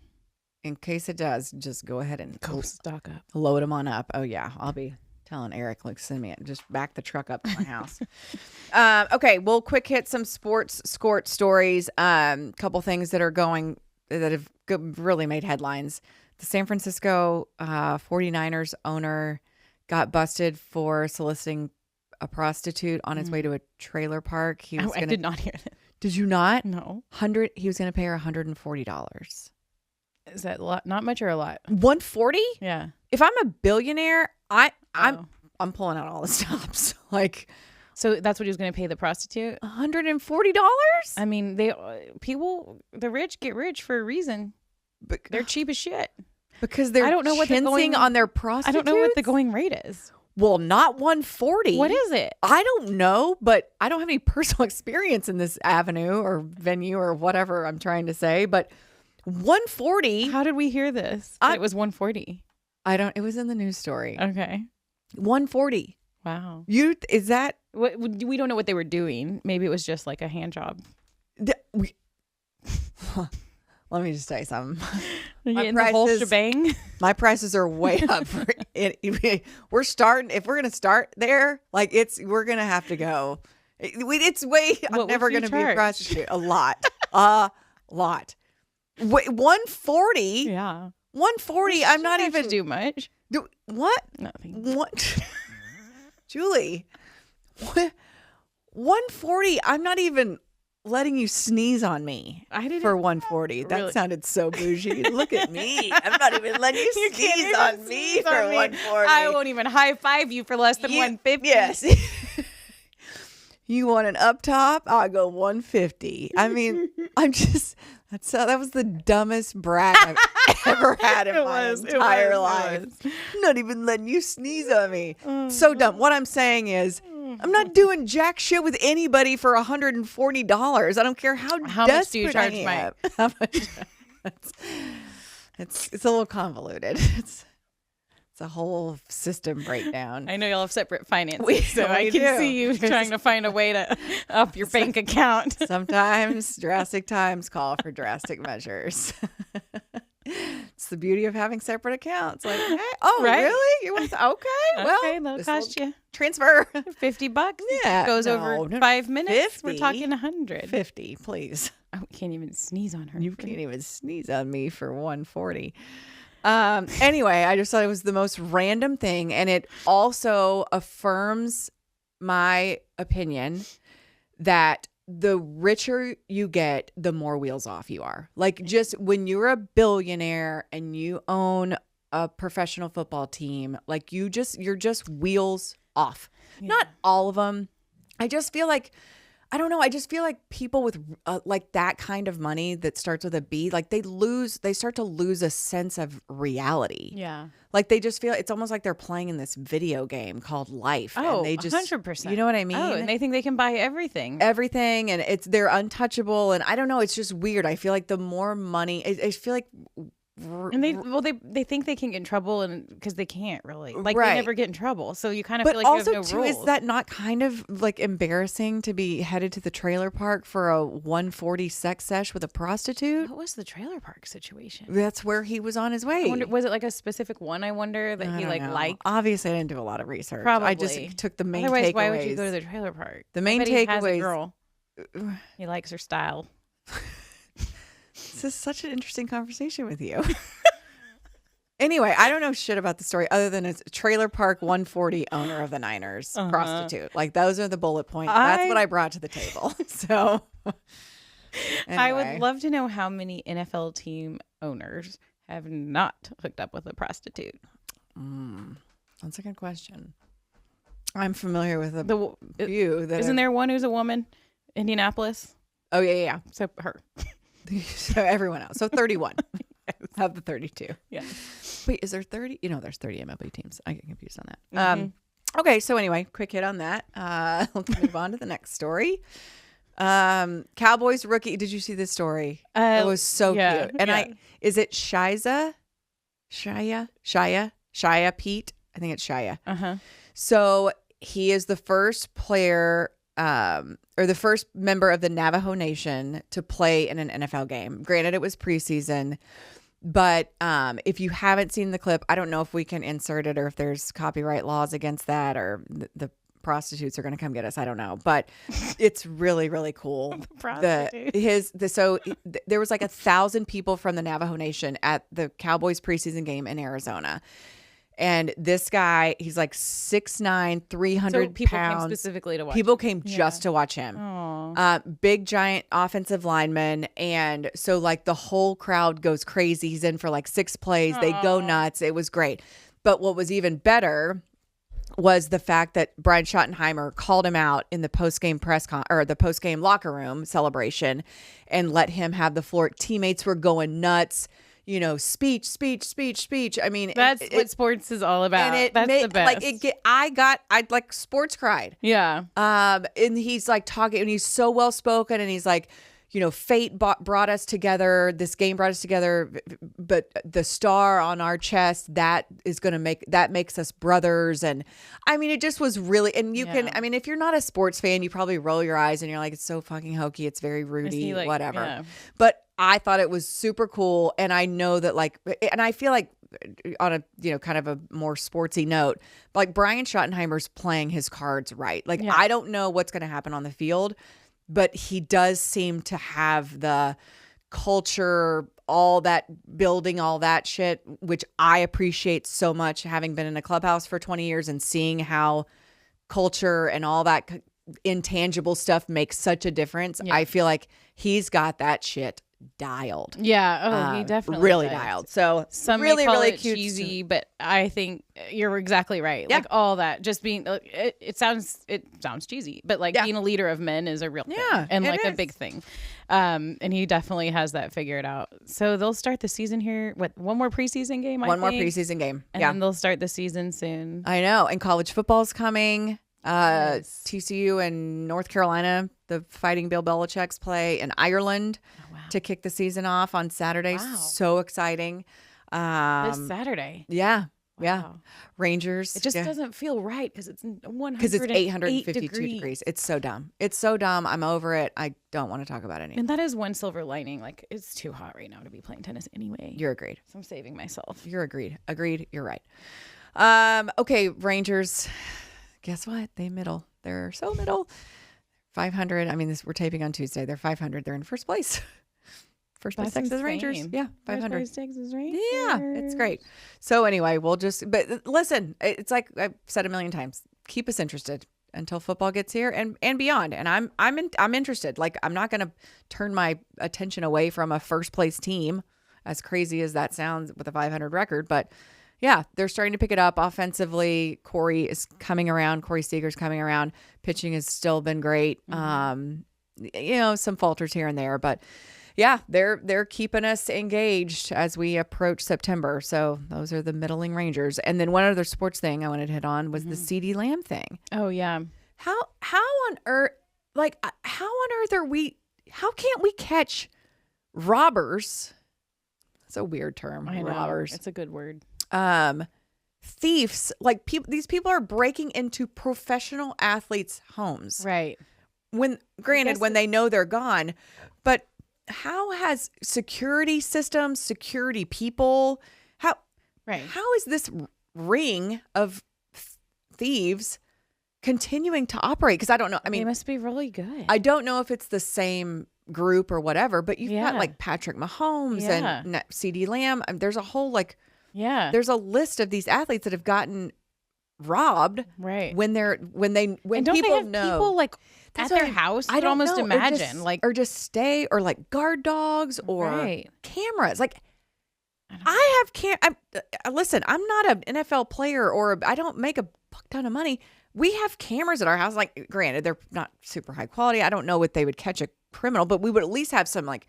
in case it does, just go ahead and go stock up. Load them on up. Oh, yeah, I'll be telling Eric, like, send me it. Just back the truck up to my house. Okay, we'll quick hit some Sports Skort stories. Couple things that have really made headlines. The San Francisco 49ers owner got busted for soliciting a prostitute on his way to a trailer park. I did not hear that. Did you not? No. He was going to pay her $140. Is that a lot? Not much or a lot? $140? Yeah. If I'm a billionaire, I'm pulling out all the stops. Like, so that's what he was going to pay the prostitute? $140? I mean, the rich get rich for a reason. But they're cheap as shit. Because they're chinsing on their prostitutes? I don't know what the going rate is. Well, not $140. What is it? I don't know, but I don't have any personal experience in this avenue or venue or whatever I'm trying to say. But $140. How did we hear this? It was $140. It was in the news story. Okay. $140. Wow. Is that? We don't know what they were doing. Maybe it was just like a hand job. Let me just tell you something. The whole shebang. My prices are way up. For it. We're starting. If we're gonna start there, like we're gonna have to go. It's way. I'm never gonna be a prostitute. A lot. Wait, $140. Yeah. $140. I'm not even do much. What? Nothing. What? Julie. What? $140. I'm not even letting you sneeze on me. For $140. That really sounded so bougie. Look at me. I'm not even letting you sneeze on me for $140. I won't even high five you for less than $150. Yes. You want an up top? I'll go $150. I mean, that was the dumbest brag I've ever had in my entire life. Not even letting you sneeze on me. So dumb. What I'm saying is, I'm not doing jack shit with anybody for $140. I don't care how much do you charge, Mike? How much? It's a little convoluted. It's a whole system breakdown. I know y'all have separate finances, so I can see you trying to find a way to up your bank account. Sometimes drastic times call for drastic measures. It's the beauty of having separate accounts. Like, hey, really? You want okay? Well, that'll cost you transfer $50. Yeah, it goes over 5 minutes. 50, we're talking 100. 50, please. I can't even sneeze on her. You can't even sneeze on me for $140. Anyway, I just thought it was the most random thing, and it also affirms my opinion that the richer you get, the more wheels off you are. Like, just when you're a billionaire and you own a professional football team, like you're just wheels off. Yeah. Not all of them. I just feel like, I don't know. I just feel like people with like that kind of money that starts with a B, like they start to lose a sense of reality. Yeah. Like they just feel, it's almost like they're playing in this video game called life. Oh, and they just, 100%. You know what I mean? Oh, and they think they can buy everything. Everything. And they're untouchable. And I don't know. It's just weird. I feel like the more money, I feel like And they think they can get in trouble, and because they can't really, like, Right. they never get in trouble. So you kind of But feel like also, you have no too, rules. is that not kind of like embarrassing to be headed to the trailer park for a 140 sex sesh with a prostitute? What was the trailer park situation? That's where he was on his way. I wonder, was it like a specific one? I wonder that I he don't like know. liked. Obviously, I didn't do a lot of research. Probably. I just took the main Otherwise, takeaways. why would you go to the trailer park? The main I bet he has a takeaways- girl. He likes her style. This is such an interesting conversation with you. Anyway, I don't know shit about the story other than it's trailer park 140 owner of the Niners, prostitute. Like, those are the bullet points. That's what I brought to the table. So I anyway. would love to know how many NFL team owners have not hooked up with a prostitute. That's a good question. I'm familiar with a The few that isn't there one who's a woman? Indianapolis. Oh yeah. So her. So everyone else. So 31 of the 32. Yeah. Wait, is there 30? There's 30 MLB teams. I get confused on that. Okay, so anyway, quick hit on that. Let's move on to the next story. Cowboys rookie. Did you see this story? It was so cute. And is it Shia Pete? I think it's Shia. So he is the first player or the first member of the Navajo Nation to play in an NFL game. Granted, it was preseason, but if you haven't seen the clip, I don't know if we can insert it or if there's copyright laws against that, or the prostitutes are going to come get us. I don't know, but it's really, really cool. There was like 1,000 people from the Navajo Nation at the Cowboys preseason game in Arizona. And this guy, he's like 6'9", 300 so people pounds. came specifically to watch. People came just to watch him. Big, giant offensive lineman. And so like the whole crowd goes crazy. He's in for like 6 plays. They go nuts. It was great. But what was even better was the fact that Brian Schottenheimer called him out in the post-game the post-game locker room celebration and let him have the floor. Teammates were going nuts. Speech. I mean, that's what sports is all about. And that's the best. I like sports cried. Yeah. And he's like talking, and he's so well spoken, and he's like, fate brought us together. This game brought us together, but the star on our chest that makes us brothers. And I mean, it just was really. And you can, I mean, if you're not a sports fan, you probably roll your eyes and you're like, it's so fucking hokey. It's very Rudy, whatever. Yeah. But I thought it was super cool, and I know that and I feel like on a kind of a more sportsy note, like Brian Schottenheimer's playing his cards right. Like I don't know what's going to happen on the field, but he does seem to have the culture, all that building, all that shit, which I appreciate so much, having been in a clubhouse for 20 years and seeing how culture and all that intangible stuff makes such a difference. I feel like he's got that shit dialed. Yeah. He definitely really does. dialed. So some really, may call really it cute. cheesy, but I think you're exactly right. Yeah. Like all that, just being it sounds cheesy, but like being a leader of men is a real thing, and like a big thing. And he definitely has that figured out. So they'll start the season here. One more preseason game? One more preseason game. And then they'll start the season soon. I know. And college football's coming. TCU and North Carolina, the Fighting Bill Belichick's play in Ireland to kick the season off on Saturday. Wow. So exciting. This Saturday. Yeah. Wow. Yeah. Rangers. It just doesn't feel right because it's 852 degrees. It's so dumb. It's so dumb. I'm over it. I don't want to talk about it anymore. And that is one silver lining. Like, it's too hot right now to be playing tennis anyway. You're agreed. So I'm saving myself. You're agreed. You're right. Okay, Rangers. Guess what? They're so middle. 500. I mean, we're taping on Tuesday. They're 500. They're in first place. First place, Texas Rangers. Yeah, 500. First place, Texas Rangers. Yeah, it's great. So anyway, but listen, it's like I've said a million times. Keep us interested until football gets here and beyond. And I'm interested. Like, I'm not going to turn my attention away from a first place team, as crazy as that sounds with a 500 record, but. Yeah, they're starting to pick it up offensively. Corey is coming around. Corey Seager's coming around. Pitching has still been great. Mm-hmm. Some falters here and there, but yeah, they're keeping us engaged as we approach September. So those are the middling Rangers. And then one other sports thing I wanted to hit on was the CeeDee Lamb thing. Oh yeah. How on earth? How on earth are we? How can't we catch robbers It's a weird term. I know. Robbers. It's a good word. Thieves. Like these people are breaking into professional athletes' homes. Right. When they know they're gone, but how has security systems, security people, how is this ring of thieves continuing to operate? Because I don't know. I mean, they must be really good. I don't know if it's the same group or whatever, but you've got like Patrick Mahomes and CeeDee Lamb. There's a whole there's a list of these athletes that have gotten robbed. Right. When don't people they have know people like at their house. I don't almost imagine or just stay or like guard dogs or cameras. Like I have listen, I'm not an NFL player I don't make a buck ton of money. We have cameras at our house. Like, granted, they're not super high quality. I don't know what they would catch a criminal, but we would at least have some like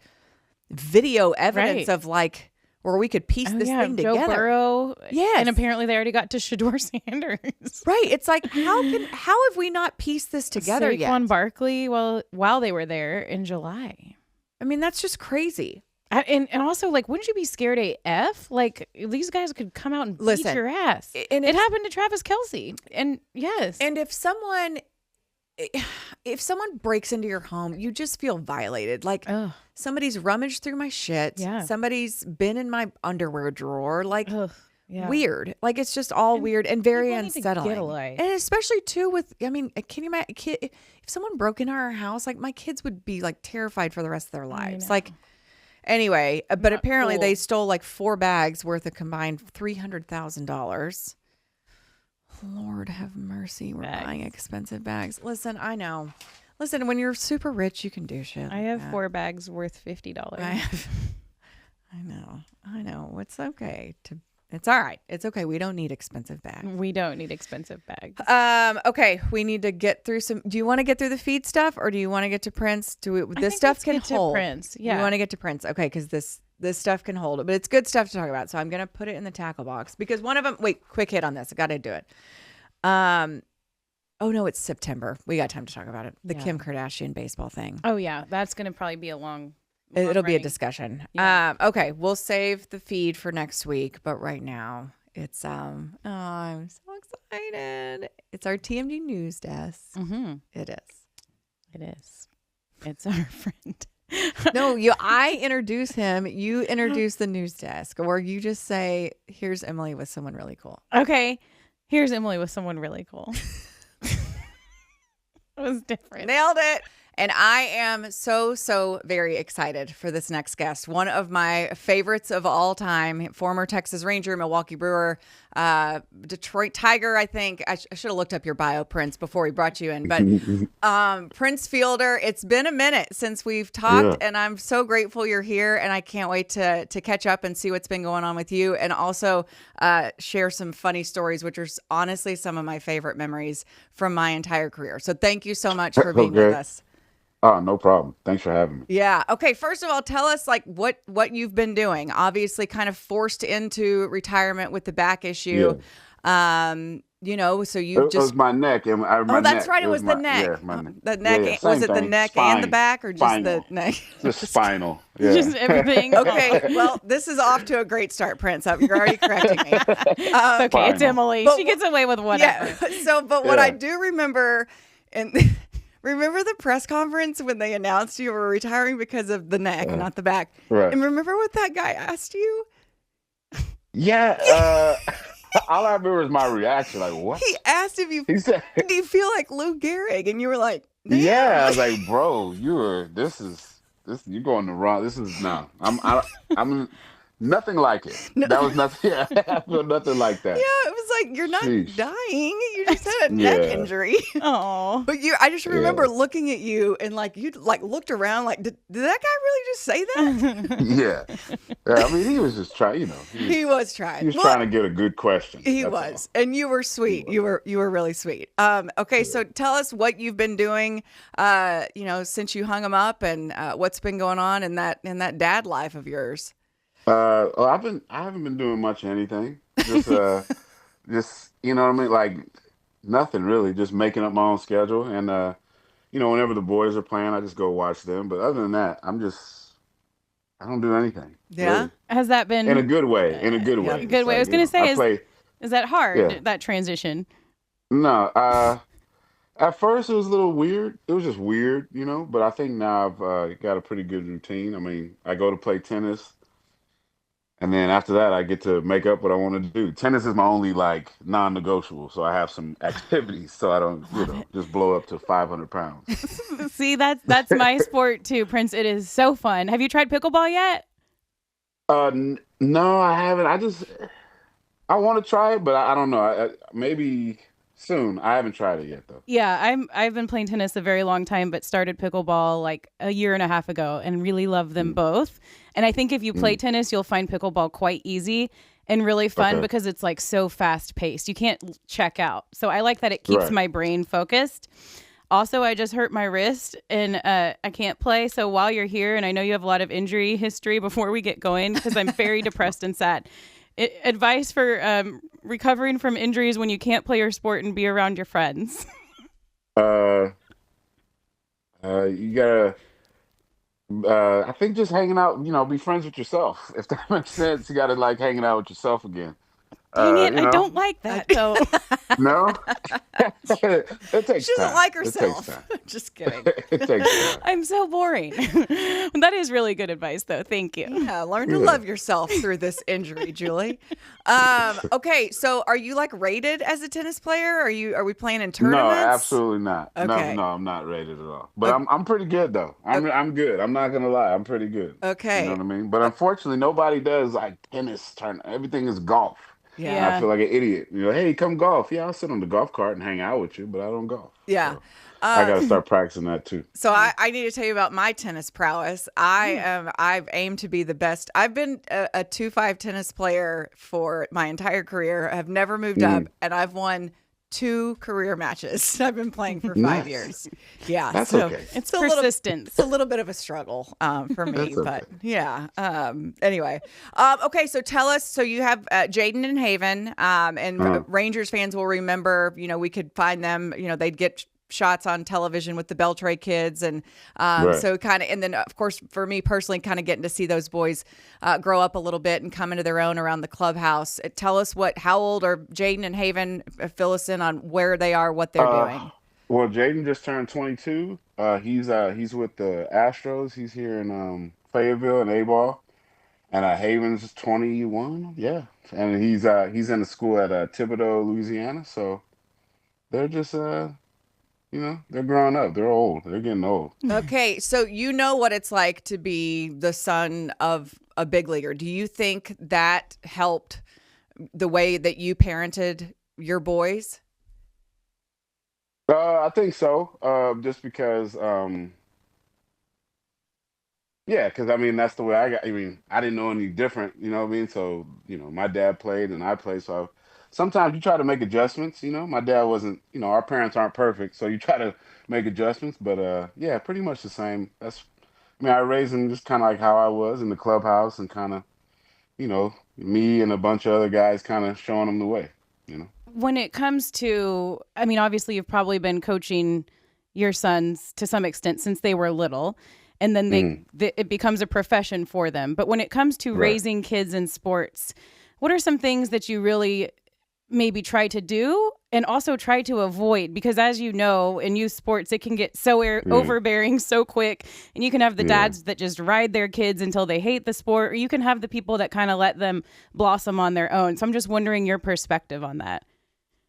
video evidence of like where we could piece this thing together. Joe Burrow. Yes. And apparently they already got to Shador Sanders. Right. It's like, how have we not pieced this together yet? Saquon Barkley while they were there in July. I mean, that's just crazy. And also, like, wouldn't you be scared AF? Like, these guys could come out and beat your ass. And it happened to Travis Kelce. And yes. And if someone breaks into your home, you just feel violated. Like somebody's rummaged through my shit. Yeah. Somebody's been in my underwear drawer. Like weird. Like it's just all weird and very unsettling. And especially too with, I mean, can you imagine if someone broke into our house, like my kids would be like terrified for the rest of their lives. Like anyway, but apparently they stole like 4 bags worth of combined $300,000. Lord have mercy. We're buying expensive bags. Listen, I know. Listen, when you're super rich, you can do shit. I have 4 bags worth $50. I know. It's okay. It's all right. It's okay. We don't need expensive bags. We don't need expensive bags. Okay. We need to get through some. Do you want to get through the feed stuff or do you want to get to Prince? This stuff can hold. Prince. Yeah. You want to get to Prince. Okay. Because this stuff can hold it, but it's good stuff to talk about. So I'm going to put it in the tackle box because one of them, wait, quick hit on this. I got to do it. Oh no, it's September. We got time to talk about it. The Kim Kardashian baseball thing. Oh yeah. That's going to probably be a long It'll be a discussion. Yeah. Okay. We'll save the feed for next week, but right now it's, I'm so excited. It's our TMG news desk. Mm-hmm. It is. It's our friend. No, I introduce him. You introduce the news desk, or you just say, "Here's Emily with someone really cool." Okay, here's Emily with someone really cool. It was different. Nailed it. And I am so very excited for this next guest. One of my favorites of all time, former Texas Ranger, Milwaukee Brewer, Detroit Tiger, I think. I should have looked up your bio, Prince, before we brought you in. But Prince Fielder, it's been a minute since we've talked, and I'm so grateful you're here, and I can't wait to catch up and see what's been going on with you, and also share some funny stories, which are honestly some of my favorite memories from my entire career. So thank you so much for being with us. Oh, no problem. Thanks for having me. Yeah. Okay. First of all, tell us like what you've been doing. Obviously, kind of forced into retirement with the back issue. Yeah. So you it was my neck and that's right. It was the neck. Yeah, my neck. The neck. Yeah, was it the neck and the back, or just spinal. The neck? Just spinal. Yeah. Just everything. Okay. Well, this is off to a great start, Prince. You're already correcting me. It's okay. It's Emily. She gets away with whatever. Yeah. What I do remember remember the press conference when they announced you were retiring because of the neck, not the back? Right. And remember what that guy asked you? Yeah. All I remember is my reaction. Like, what? He asked if he said, do you feel like Lou Gehrig? And you were like, no. Yeah. I was like, bro, you're going the wrong. I'm nothing like it. No. That was nothing. Yeah, I feel nothing like that. Yeah, it was like, you're not dying. You just had a neck injury. Oh. But I just remember looking at you and like, you like looked around like, did that guy really just say that? Yeah. I mean, he was just trying, He was trying. He was trying to get a good question. He was. All. And you were sweet. You were really sweet. Okay, so tell us what you've been doing, since you hung him up and what's been going on in that dad life of yours. I haven't been doing much of anything. Just you know what I mean? Like nothing really, just making up my own schedule. And, whenever the boys are playing, I just go watch them. But other than that, I don't do anything Yeah. really. Has that In a been good way. In a good Yeah. way. a It's good way? I like, was gonna I say, play. is that Yeah. hard, that transition? No. At first it was a little weird. It was just weird, But I think now I've got a pretty good routine. I mean, I go to play tennis, and then after that, I get to make up what I want to do. Tennis is my only like non-negotiable, so I have some activities, so I don't, Love it. just blow up to 500 pounds. See, that's my sport too, Prince. It is so fun. Have you tried pickleball yet? No, I haven't. I want to try it, but I don't know. Maybe soon. I haven't tried it yet, though. Yeah, I've been playing tennis a very long time, but started pickleball like a year and a half ago and really love them Mm, both. And I think if you play mm. tennis, you'll find pickleball quite easy and really fun Okay. because it's like so fast paced. You can't check out. So I like that it keeps Right. my brain focused. Also, I just hurt my wrist and I can't play. So while you're here, and I know you have a lot of injury history before we get going, because I'm very depressed and sad. Advice for recovering from injuries when you can't play your sport and be around your friends. Uh, you gotta. I think just hanging out. Be friends with yourself. If that makes sense, you gotta like hanging out with yourself again. Dang Uh, it, you I know. don't like that though. No, it takes She doesn't time. like It takes herself. time. Just kidding. It takes time. I'm so boring. That is really good advice though. Thank you. Yeah, learn to Yeah. love yourself through this injury, Julie. Okay, so are you like rated as a tennis player? Are we playing in No, tournaments? absolutely not. No, Okay. no, I'm not rated at all. But O- I'm pretty good though. I'm good. I'm not gonna lie. I'm pretty good. You know Okay. what I mean? But unfortunately, nobody does like tennis turn. Everything is golf. And I Yeah. Yeah. feel like an idiot. Hey, come golf. Yeah, I'll sit on the golf cart and hang out with you, but I don't golf. Yeah. So I Uh, got to start practicing that too. so I need to tell you about my tennis prowess. I've aimed to be the best. I've been a 2-5 tennis player for my entire career. I've never moved up, Mm, and I've won 2 career matches. I've been playing for 5 nice. years. Yeah, That's so okay. It's it's a little persistence. it's a little bit of a struggle for me, That's but okay. yeah. Anyway, okay. So tell us. So you have Jaden and Haven, and Uh, Rangers fans will remember. We could find them. They'd get shots on television with the Beltray kids, and right. so kind of. And then, of course, for me personally, kind of getting to see those boys grow up a little bit and come into their own around the clubhouse. Tell us how old are Jaden and Haven? Fill us in on where they are, what they're Uh, doing. well, Jaden just turned 22. He's with the Astros. He's here in Fayetteville and A-ball. And Haven's 21. Yeah. And he's in the school at Thibodaux, Louisiana. So they're just they're growing up. They're old. They're getting old. Okay, so you know what it's like to be the son of a big leaguer. Do you think that helped the way that you parented your boys? I think so. Just because yeah, because I mean that's the way I got. I mean, I didn't know any different. You know what I mean? So my dad played and I played. So sometimes you try to make adjustments. My dad wasn't. Our parents aren't perfect, so you try to make adjustments. But yeah, pretty much the same. I mean, I raised him just kind of like how I was in the clubhouse, and kind of me and a bunch of other guys kind of showing him the way. You know. When it comes to, I mean, obviously you've probably been coaching your sons to some extent since they were little, and then Mm, it becomes a profession for them. But when it comes to right. raising kids in sports, what are some things that you really maybe try to do and also try to avoid? Because as you know, in youth sports, it can get so Yeah. overbearing so quick, and you can have the Yeah. dads that just ride their kids until they hate the sport, or you can have the people that kind of let them blossom on their own. So I'm just wondering your perspective on that.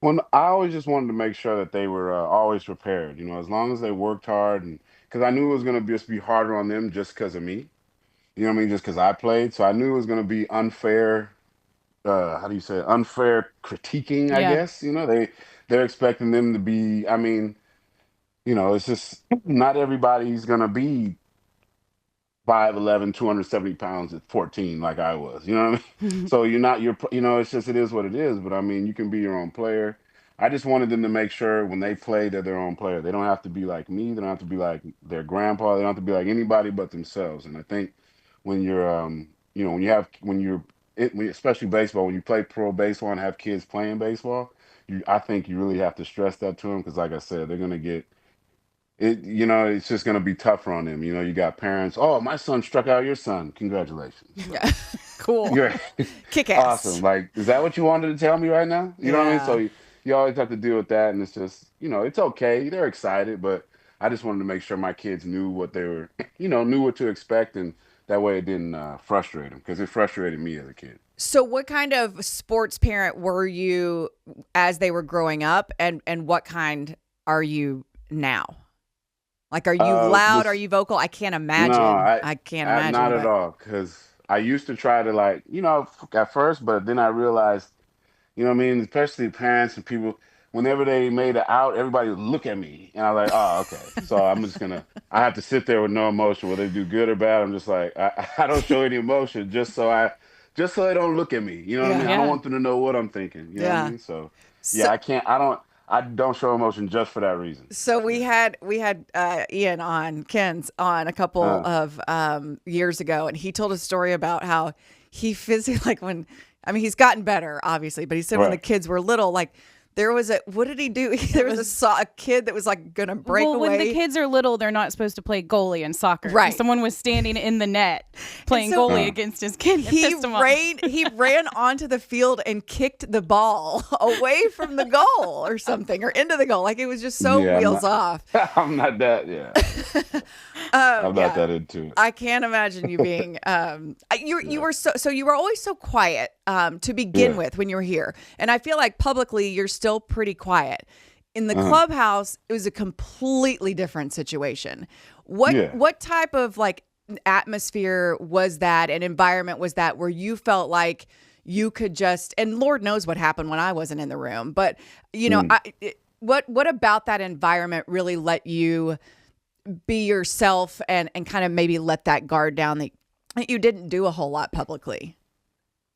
Well, I always just wanted to make sure that they were always prepared. As long as they worked hard, and because I knew it was going to just be harder on them just because of me. You know what I mean? Just because I played, so I knew it was going to be unfair. How do you say it? Unfair critiquing? I Yeah. guess they're expecting them to be. I mean, it's just not everybody's going to be 5'11", 270 pounds at 14 like I was. You know what I mean? So it's just it is what it is. But I mean, you can be your own player. I just wanted them to make sure when they play they're their own player. They don't have to be like me. They don't have to be like their grandpa. They don't have to be like anybody but themselves. And I think when you're especially baseball, when you play pro baseball and have kids playing baseball, I think you really have to stress that to them because, like I said, they're gonna get it's just going to be tougher on them. You got parents. Oh, my son struck out your son. Congratulations. So, Yeah. Cool. you're Kick awesome. ass. Like, is that what you wanted to tell me right now? You know what I mean? So Yeah. you always have to deal with that, and it's just, it's okay. They're excited, but I just wanted to make sure my kids knew what they were, knew what to expect, and that way it didn't frustrate them because it frustrated me as a kid. So what kind of sports parent were you as they were growing up, and what kind are you now? Like, are you loud? Are This you vocal? I can't No, imagine. I can't imagine, not at but all. Because I used to try to like, at first, but then I realized, what I mean, especially parents and people, whenever they made it out, everybody would look at me, and I was like, oh, okay. So I'm just gonna, I have to sit there with no emotion, whether they do good or bad. I'm just like, I don't show any emotion, just so they don't look at me. You know what I yeah, mean? I don't Yeah. want them to know what I'm thinking. You know what I yeah. mean? So So, yeah, I don't show emotion just for that reason. so we had Ian on Ken's on a couple Uh, of years ago, and he told a story about how he physically like when I mean he's gotten better obviously, but he said when the right. kids were little, like there was what did he do? There was a kid that was like gonna break Well, when the away. kids are little, they're not supposed to play goalie in soccer. Right. Someone was standing in the net playing so- goalie Uh. against his kid. And it He pissed him off. ran onto the field and kicked the ball away from the goal or something, or into the goal. Like it was just so Yeah, wheels off. I'm not that. Yeah, I'm not Yeah. that into it. I can't imagine you being you were so you were always so quiet to begin Yeah. with when you were here. And I feel like publicly you're still pretty quiet. In the Uh-huh. clubhouse, it was a completely different situation. What Yeah. what type of like atmosphere was that and environment was that where you felt like you could just, and Lord knows what happened when I wasn't in the room, but Mm. what about that environment really let you be yourself and kind of maybe let that guard down that you didn't do a whole lot publicly?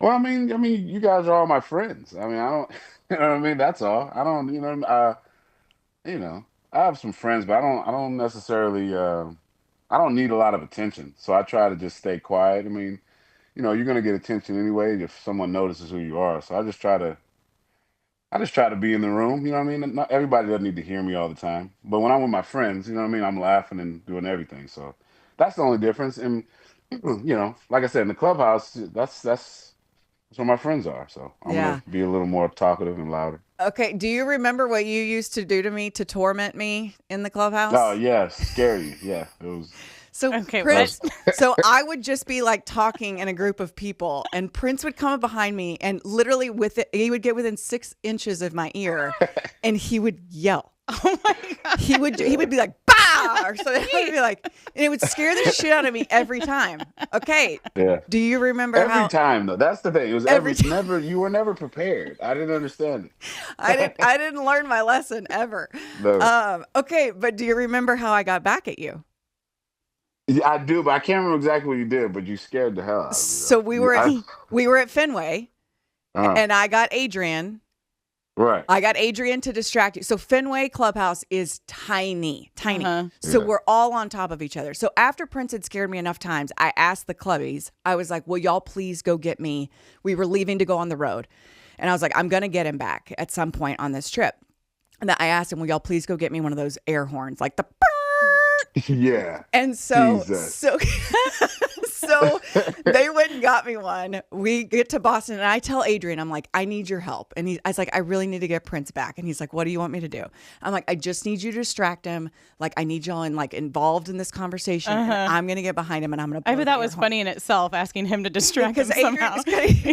Well, I mean, you guys are all my friends. I mean, I don't, you know what I mean? That's all. I don't, I have some friends, but I don't necessarily, I don't need a lot of attention. So I try to just stay quiet. I mean, you're gonna get attention anyway if someone notices who you are. So I just try to be in the room. You know what I mean? Not everybody doesn't need to hear me all the time, but when I'm with my friends, you know what I mean? I'm laughing and doing everything. So that's the only difference. And like I said, in the clubhouse, that's where my friends are. So I'm Yeah. gonna be a little more talkative and louder. Okay. Do you remember what you used to do to me to torment me in the clubhouse? Oh yeah, scare you. Yeah, it was. So Okay, Prince, so I would just be like talking in a group of people, and Prince would come up behind me, and literally he would get within 6 inches of my ear, and he would yell. Oh my God. He would be like bah or something. He would be like, and it would scare the shit out of me every time. Okay, Yeah. do you remember Every how time though, that's the thing. It was Every every never. You were never prepared. I didn't understand it. I didn't learn my lesson ever? No. Okay, but do you remember how I got back at you? Yeah, I do, but I can't remember exactly what you did. But you scared the hell out of me. So we Though. were at Fenway, Uh-huh. and I got Adrian. Right. I got Adrian to distract you. So Fenway Clubhouse is tiny. Uh-huh. So Yeah. we're all on top of each other. So after Prince had scared me enough times, I asked the clubbies, I was like, will y'all please go get me? We were leaving to go on the road. And I was like, I'm going to get him back at some point on this trip. And then I asked him, will y'all please go get me one of those air horns, like the Yeah. and so Jesus. so so they went and got me one. We get to Boston and I tell Adrian, I'm like, I need your help. And I was like, I really need to get Prince back. And he's like, what do you want me to do? I'm like, I just need you to distract him. Like, I need y'all involved in this conversation. And I'm gonna get behind him and I'm gonna. I bet that was funny in itself, asking him to distract him Because somehow.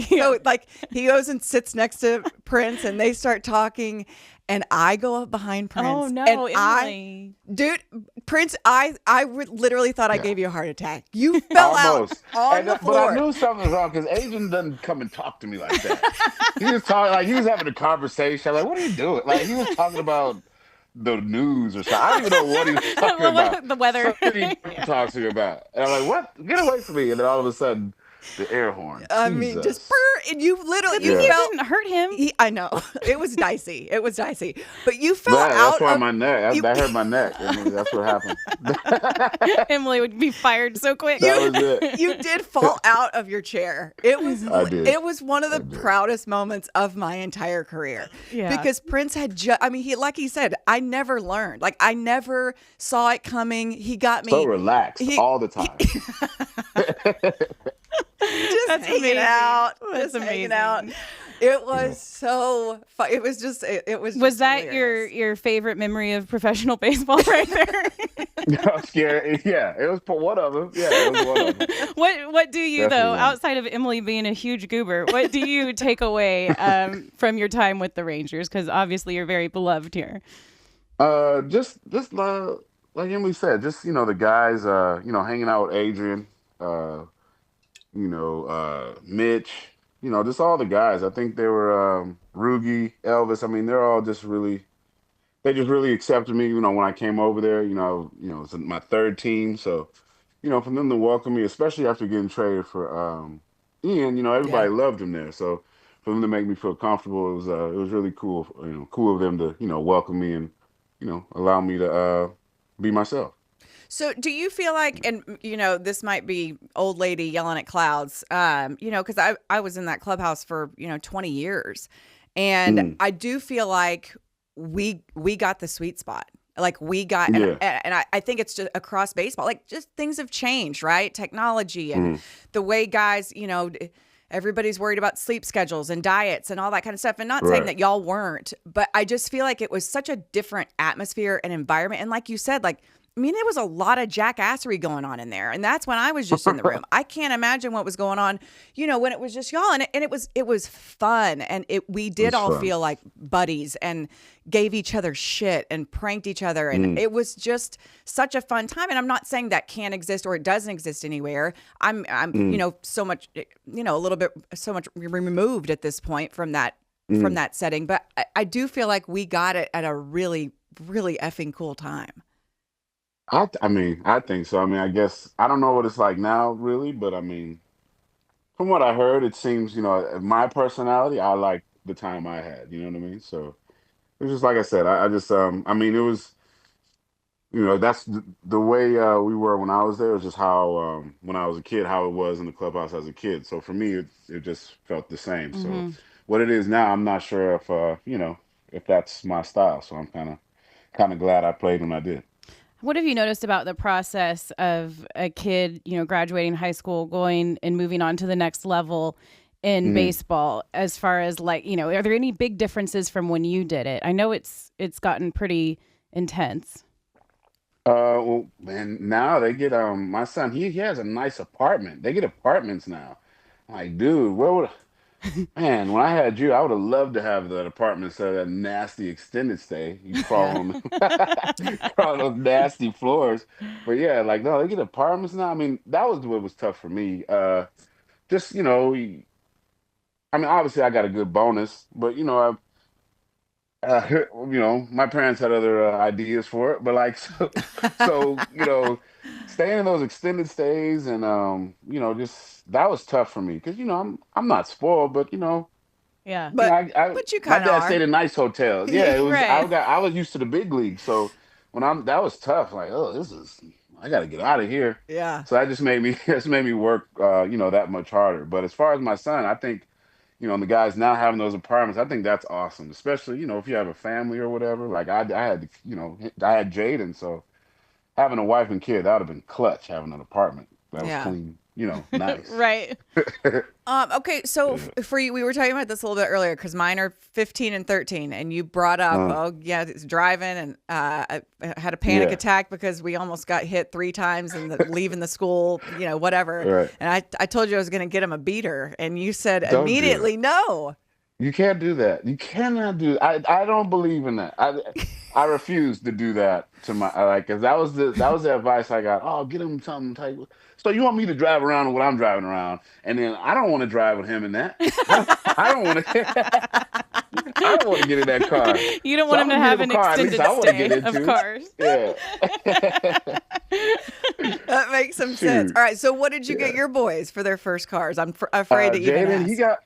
so like he goes and sits next to Prince and they start talking. And I go up behind Prince. Oh no, and Emily. dude, Prince, I literally thought I gave you a heart attack. You fell Almost. out on the But I floor. knew something was wrong because Adrian doesn't come and talk to me like that. He was talking like he was having a conversation. I'm like, what are you doing? Like he was talking about the news or something. I don't even know what he was talking about. The weather. Something he talks to me about. And I'm like, what? Get away from me. And then all of a sudden, The air horn. I mean, just brr, and you literally You felt. didn't hurt him. I know it was dicey. It was dicey, but you fell That's out why of my neck. you- That hurt my neck. I mean, that's what happened. Emily would be fired so quick. That was it. You did fall out of your chair. It was I did. It was one of the proudest moments of my entire career. Yeah. Because Prince had I mean, he said, I never learned. Like I never saw it coming. He got me So relaxed all the time. just That's hanging amazing. out. That's just hanging amazing. out. It was so fun. It was just it was Was just that hilarious. your favorite memory of professional baseball right there? I was scared. Yeah, it was one of them. Yeah, it was one of them. What do you Definitely though, one. outside of Emily being a huge goober, what do you take away from your time with the Rangers? Because obviously you're very beloved here. Just like Emily said, just the guys, hanging out with Adrian, Mitch, just all the guys. I think they were Rugi, Elvis. I mean, they're all just really, they just really accepted me. When I came over there, it's my third team, so for them to welcome me, especially after getting traded for Ian, everybody loved him there. So for them to make me feel comfortable, it was really cool. Cool of them to welcome me and allow me to be myself. So do you feel like, and this might be old lady yelling at clouds, because I was in that clubhouse for 20 years, and I do feel like we got the sweet spot. Like we got, and I think it's just across baseball. Like just things have changed, right? Technology and the way guys, everybody's worried about sleep schedules and diets and all that kind of stuff. And not saying that y'all weren't, but I just feel like it was such a different atmosphere and environment. And like you said, there was a lot of jackassery going on in there. And that's when I was just in the room. I can't imagine what was going on, when it was just y'all. And it was fun. And we did all feel like buddies and gave each other shit and pranked each other. And it was just such a fun time. And I'm not saying that can't exist or it doesn't exist anywhere. I'm so much, a little bit, so much removed at this point from that setting. But I do feel like we got it at a really, really effing cool time. I think so. I guess I don't know what it's like now, really, but from what I heard, it seems, my personality, I like the time I had. You know what I mean? So it was just like I said. I just, it was, that's the way we were when I was there. It was just how when I was a kid, how it was in the clubhouse as a kid. So for me, it just felt the same. So what it is now, I'm not sure if that's my style. So I'm kind of glad I played when I did. What have you noticed about the process of a kid, graduating high school, going and moving on to the next level in baseball, as far as are there any big differences from when you did it? I know it's gotten pretty intense. Well, man, now they get my son, he has a nice apartment. They get apartments now. I'm like, dude, man, when I had you, I would have loved to have that apartment instead of that nasty extended stay. You crawl on crawl on those nasty floors. But yeah, no, they get apartments now. That was what was tough for me. Just, obviously I got a good bonus, but my parents had other ideas for it, but so staying in those extended stays and just that was tough for me because I'm not spoiled, but Yeah, but you kind of my dad are. stayed in nice hotels. Yeah, it was. Right. I was used to the big league, so that was tough. Like, oh, I got to get out of here. Yeah. So that just made me work, that much harder. But as far as my son, I think. And the guys now having those apartments, I think that's awesome. Especially, if you have a family or whatever. Like I had, I had Jaden, so having a wife and kid, that would have been clutch. Having an apartment that was clean, nice. Right. Okay, so for you, we were talking about this a little bit earlier because mine are 15 and 13, and you brought up, it's driving, and I had a panic attack because we almost got hit 3 times and leaving the school, whatever. Right. And I told you I was going to get him a beater, and you said Don't do immediately no. You can't do that. You cannot do. I don't believe in that. I refuse to do that to my because that was the advice I got. Oh, get him something type. So you want me to drive around with what I'm driving around, and then I don't want to drive with him in that. I don't want to. I don't want to get in that car. You don't want him to have an extended stay of cars. Yeah. That makes some sense. All right, so what did you get your boys for their first cars? I'm afraid to even ask.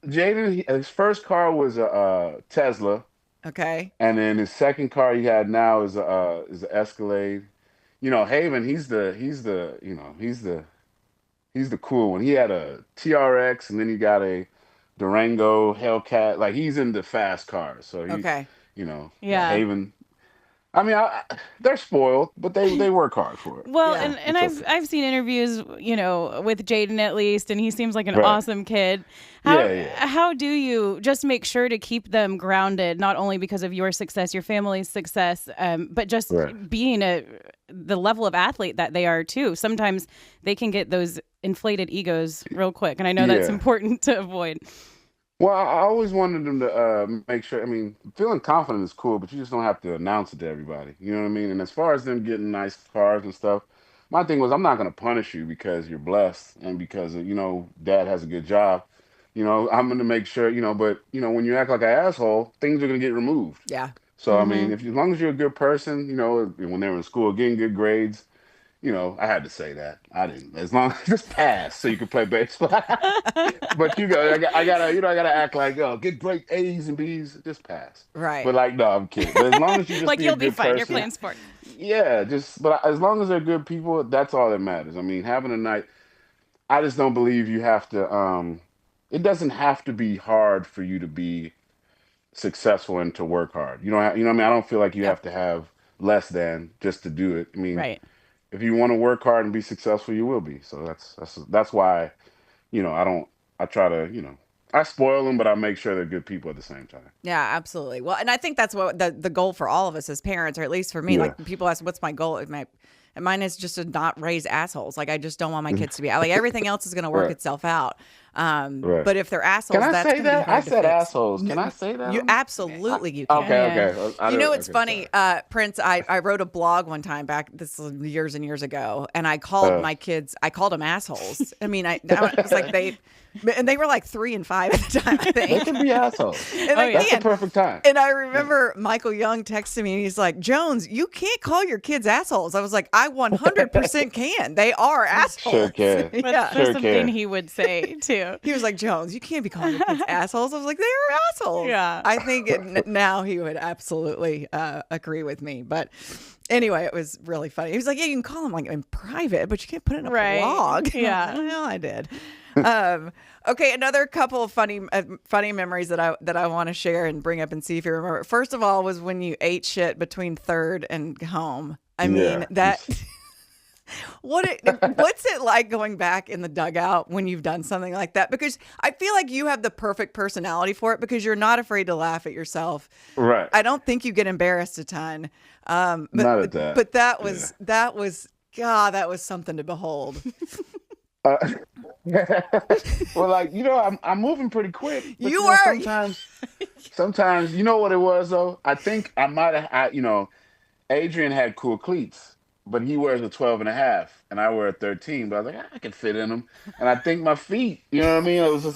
His first car was a Tesla, Okay. and then his second car he had now is a Escalade. Haven, he's the cool one. He had a TRX, and then he got a Durango Hellcat. Like, he's into fast cars, so Okay. Yeah. Haven. I mean, they're spoiled, but they work hard for it. Well, Yeah. and I've seen interviews, with Jaden at least, and he seems like an awesome kid. How do you just make sure to keep them grounded, not only because of your success, your family's success, but just being the level of athlete that they are too? Sometimes they can get those inflated egos real quick, and I know that's important to avoid. Well, I always wanted them to make sure. I mean, feeling confident is cool, but you just don't have to announce it to everybody. You know what I mean? And as far as them getting nice cars and stuff, my thing was, I'm not going to punish you because you're blessed and because, dad has a good job. I'm going to make sure, but, when you act like an asshole, things are going to get removed. Yeah. So, I mean, as long as you're a good person, when they were in school, getting good grades, I had to say that. I didn't. As long as just pass so you can play baseball. But I gotta act like, get great A's and B's, just pass. Right. But like, no, I'm kidding. But as long as you just Like, be you'll a be good fine. person, You're playing sport. Yeah, but as long as they're good people, that's all that matters. I mean, having a night. I just don't believe you have to. It doesn't have to be hard for you to be successful and to work hard. You don't have, what I mean? I don't feel like you have to have less than just to do it. I mean, Right. if you want to work hard and be successful, you will be. So that's why, I try to, I spoil them, but I make sure they're good people at the same time. Yeah, absolutely. Well, and I think that's what the goal for all of us as parents, or at least for me. Yeah. Like, people ask, what's my goal? And mine is just to not raise assholes. Like, I just don't want my kids to be like, everything else is going to work itself out. But if they're assholes, Can I that's say going to be that? hard I to said fix. assholes. Can I say that? You absolutely you can. Okay. It's funny, Prince. I wrote a blog one time back. This was years and years ago, and I called my kids. I called them assholes. I mean, I was like they were like 3 and 5 at the time. I think They can be assholes. And that's the perfect time. And I remember Michael Young texted me, and he's like, "Jones, you can't call your kids assholes." I was like, "I 100% can. They are assholes." Sure can. That's something he would say too. He was like, "Jones, you can't be calling your kids assholes." I was like, "They are assholes." Yeah. I think now he would absolutely agree with me. But anyway, it was really funny. He was like, "Yeah, you can call them like in private, but you can't put it in a blog." Yeah. Well, I did. Okay, another couple of funny memories that I want to share and bring up and see if you remember. First of all was when you ate shit between third and home. I mean, that. What's it like going back in the dugout when you've done something like that? Because I feel like you have the perfect personality for it, because you're not afraid to laugh at yourself. Right. I don't think you get embarrassed a ton. But, Not at that. But that was God, that was something to behold. Well, like, I'm moving pretty quick. But, You are. Sometimes, you know what it was though? I think I might have. Adrian had cool cleats, but he wears a 12.5, and I wear a 13. But I was like, I can fit in them. And I think my feet, you know what I mean? It was.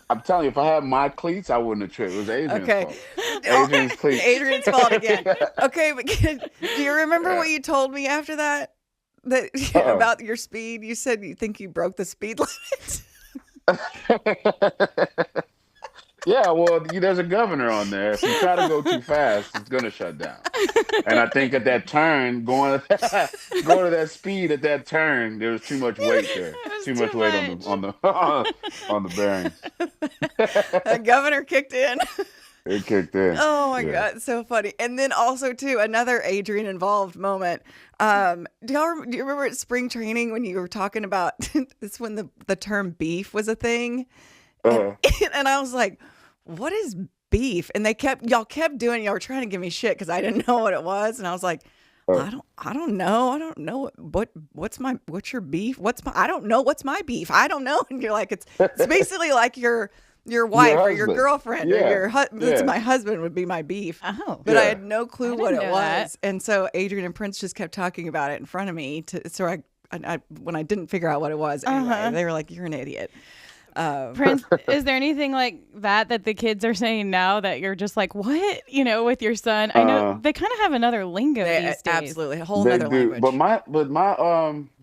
I'm telling you, if I had my cleats, I wouldn't have tripped. It was Adrian's fault. Adrian's cleats. Adrian's fault again. Okay, but do you remember what you told me after that? About your speed? You said you think you broke the speed limit. Yeah, well, there's a governor on there. If you try to go too fast, it's gonna shut down. And I think at that turn, going to that speed at that turn, there was too much weight there. Too much weight on the bearings. The governor kicked in. It kicked in. Oh my God, so funny. And then also too, another Adrian involved moment. Do you remember at spring training when you were talking about this, when the term beef was a thing? And I was like, what is beef? And y'all kept doing, y'all were trying to give me shit because I didn't know what it was. And I was like, I don't know. I don't know what's your beef? I don't know what's my beef. I don't know. And you're like, it's basically like your wife or your girlfriend or your husband. My husband would be my beef. Oh. But I had no clue what it was. That. And so Adrian and Prince just kept talking about it in front of me. So I when I didn't figure out what it was, anyway, they were like, "You're an idiot." Prince, is there anything like that the kids are saying now that you're just like, what? With your son? I know they kind of have another lingo these days. Absolutely, a whole They nother do, language. but my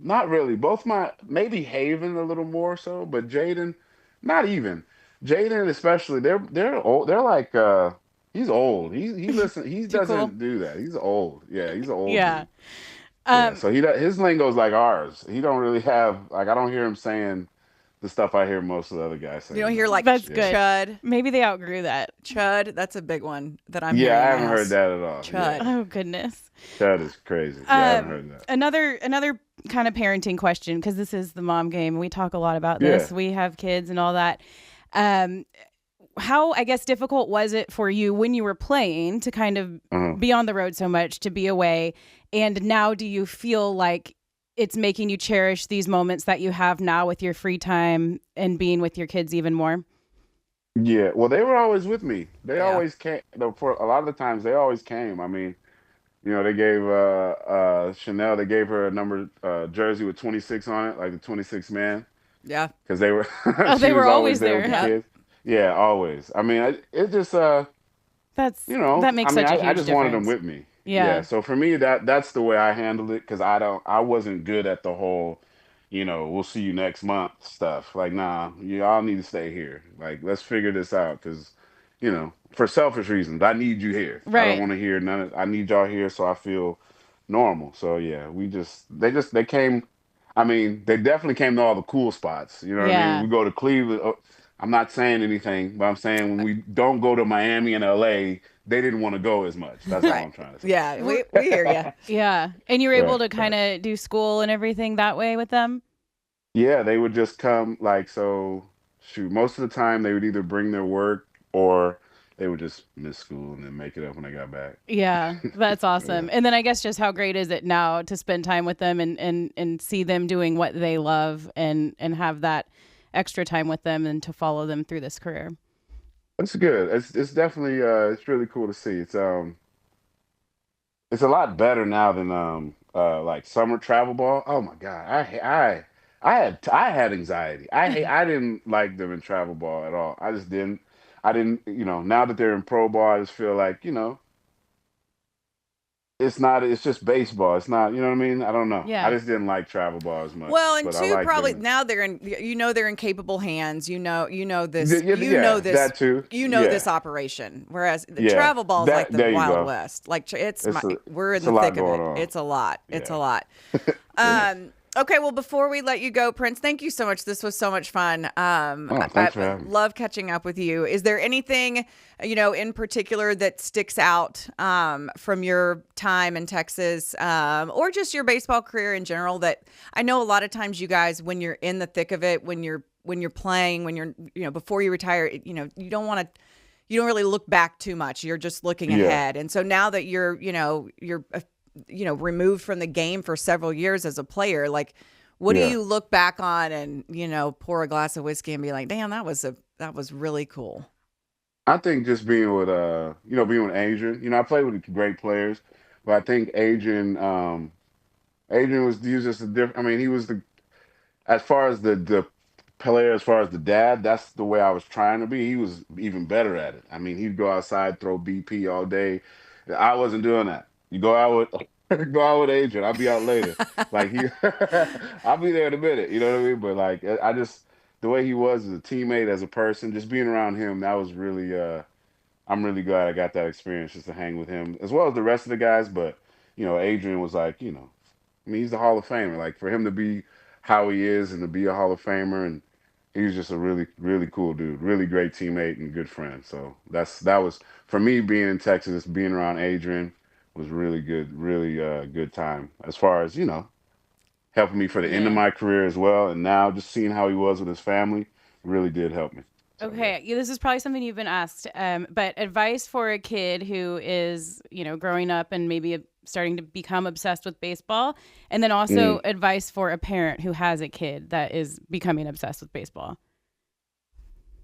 not really. Both my maybe Haven a little more so, but Jaden, not even. Jaden especially. They're old. They're like he's old. He listen. He Too cool? doesn't do that. He's old. Yeah, he's an old Yeah. dude. Yeah, so his lingo's like ours. He don't really have like I don't hear him saying the stuff I hear most of the other guys saying. You don't hear like That's good. chud. Maybe they outgrew that. Chud, that's a big one that I'm Yeah, hearing. I in my haven't heard house. that at all. Chud. Yeah. Oh goodness. Chud is crazy. Yeah, I haven't heard that. Another kind of parenting question, because this is the mom game. We talk a lot about this. Yeah. We have kids and all that. How, I guess, difficult was it for you when you were playing to kind of be on the road so much, to be away? And now do you feel like it's making you cherish these moments that you have now with your free time and being with your kids even more? Yeah, well, they were always with me. They always came. For a lot of the times, they always came. I mean, they gave Chanel. They gave her a number jersey with 26 on it, like the 26 man, Yeah. because they were. Oh, they she were was always there there. with the Yeah. kids. Yeah, always. I mean, it just That I makes mean, such a huge I just wanted them difference. with me. Yeah. So for me, that's the way I handled it because I wasn't good at the whole, we'll see you next month stuff. Like, nah, you all need to stay here. Like, let's figure this out because, for selfish reasons, I need you here. I Right. don't want to hear I need y'all here so I feel normal. So yeah, they came. I mean, they definitely came to all the cool spots. You know what I Yeah. mean? We go to Cleveland. I'm not saying anything, but I'm saying when we don't go to Miami and LA, they didn't want to go as much. That's all I'm trying to say. Yeah, we hear you. Yeah. And you were able to Right, kind of do school and everything that way with them? Yeah, they would just come shoot, most of the time they would either bring their work or they would just miss school and then make it up when they got back. Yeah, that's awesome. Yeah. And then I guess just how great is it now to spend time with them and see them doing what they love and have that extra time with them and to follow them through this career. It's good. It's definitely it's really cool to see. It's a lot better now than like summer travel ball. Oh my God. I had anxiety. I didn't like them in travel ball at all. I just didn't. I didn't, now that they're in pro ball, I just feel like, it's just baseball. It's not, you know what I mean? I don't know. Yeah. I just didn't like travel ball as much. Well, and but I two, like probably them. now they're in capable hands. You know this. Yeah, You know this. that too. You know Yeah. this operation. Whereas the Yeah. travel ball is like the There you Wild go. West. Like we're in it's the a lot thick of going it. on. It's a lot. It's a Yeah. lot. Okay, well, before we let you go, Prince, thank you so much. This was so much fun. Thanks for having me. Love catching up with you. Is there anything, in particular that sticks out from your time in Texas or just your baseball career in general that I know a lot of times you guys, when you're in the thick of it, when you're playing, when you're, before you retire, you don't really look back too much. You're just looking ahead. And so now that you're removed from the game for several years as a player, like what do you look back on and, pour a glass of whiskey and be like, damn, that was really cool. I think just being with being with Adrian. I played with great players, but I think Adrian he was just a different. I mean, he was as far as the player, as far as the dad. That's the way I was trying to be. He was even better at it. I mean, he'd go outside, throw BP all day. I wasn't doing that. You go out with go out with Adrian. I'll be out later. Like I'll be there in a minute. You know what I mean? But like I just the way he was as a teammate, as a person, just being around him, that was really. I'm really glad I got that experience just to hang with him as well as the rest of the guys. But Adrian was like, I mean, he's the Hall of Famer. Like for him to be how he is and to be a Hall of Famer, and he was just a really, really cool dude, really great teammate and good friend. So that was for me being in Texas, being around Adrian was really good, really good time as far as helping me for the end of my career as well. And now just seeing how he was with his family really did help me. So, Okay, this is probably something you've been asked, but advice for a kid who is, growing up and maybe starting to become obsessed with baseball, and then also advice for a parent who has a kid that is becoming obsessed with baseball.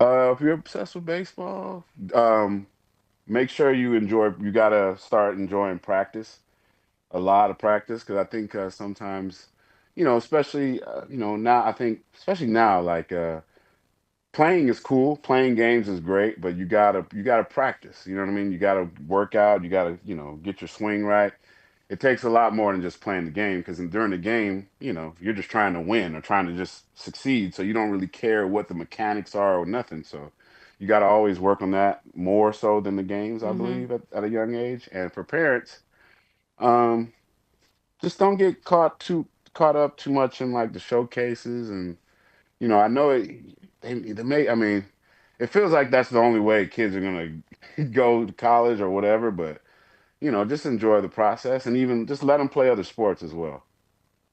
If you're obsessed with baseball, make sure you gotta start enjoying practice, a lot of practice, because I think sometimes, especially, now, I think, especially now, like, playing is cool. Playing games is great, but you gotta practice. You know what I mean? You gotta work out. You gotta get your swing right. It takes a lot more than just playing the game because during the game, you're just trying to win or trying to just succeed. So you don't really care what the mechanics are or nothing. So you got to always work on that more so than the games, I Mm-hmm. believe, at a young age. And for parents, um, just don't get caught up too much in like the showcases and I know they may. I mean, it feels like that's the only way kids are gonna go to college or whatever. But just enjoy the process and even just let them play other sports as well.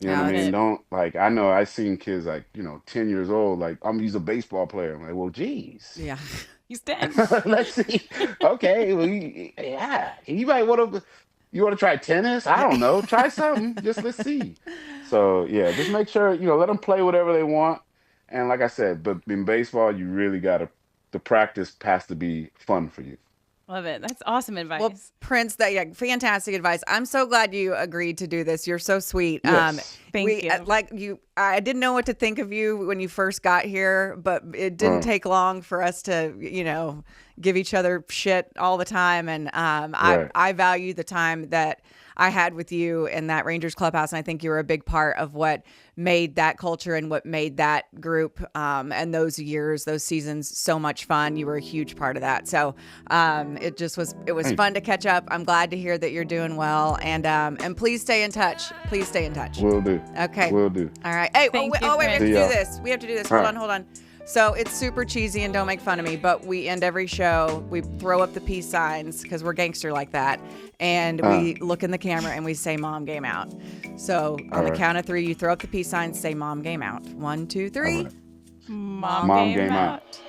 You know what I Yeah, Love mean? it. Don't like. I know I've seen kids like 10 years old. Like he's a baseball player. I'm like, well, geez. yeah. He's 10. Let's see. Okay, well, yeah. You might want to. You want to try tennis? I don't know. Try something. Just let's see. So yeah, just make sure let them play whatever they want. And like I said, but in baseball, you really got to. The practice has to be fun for you. Love it. That's awesome advice. Well, Prince, fantastic advice. I'm so glad you agreed to do this. You're so sweet. Yes. Thank you. Like you, I didn't know what to think of you when you first got here, but it didn't take long for us to, give each other shit all the time. And Right. I value the time that I had with you in that Rangers clubhouse, and I think you were a big part of what made that culture and what made that group and those years, those seasons so much fun. You were a huge part of that. So it was Thank fun to catch up. I'm glad to hear that you're doing well, and please stay in touch. Please stay in touch. Will do. Okay. Will do. All right. Hey, Thank wait, you, we have to Prince. do See ya. this. We have to do this. All Hold right. on. So it's super cheesy and don't make fun of me, but we end every show, we throw up the peace signs because we're gangster like that. And we look in the camera and we say, Mom, game out. So on the right. count of 3, you throw up the peace signs, say, Mom, game out. 1, 2, 3. right. Mom, Mom game game out. out.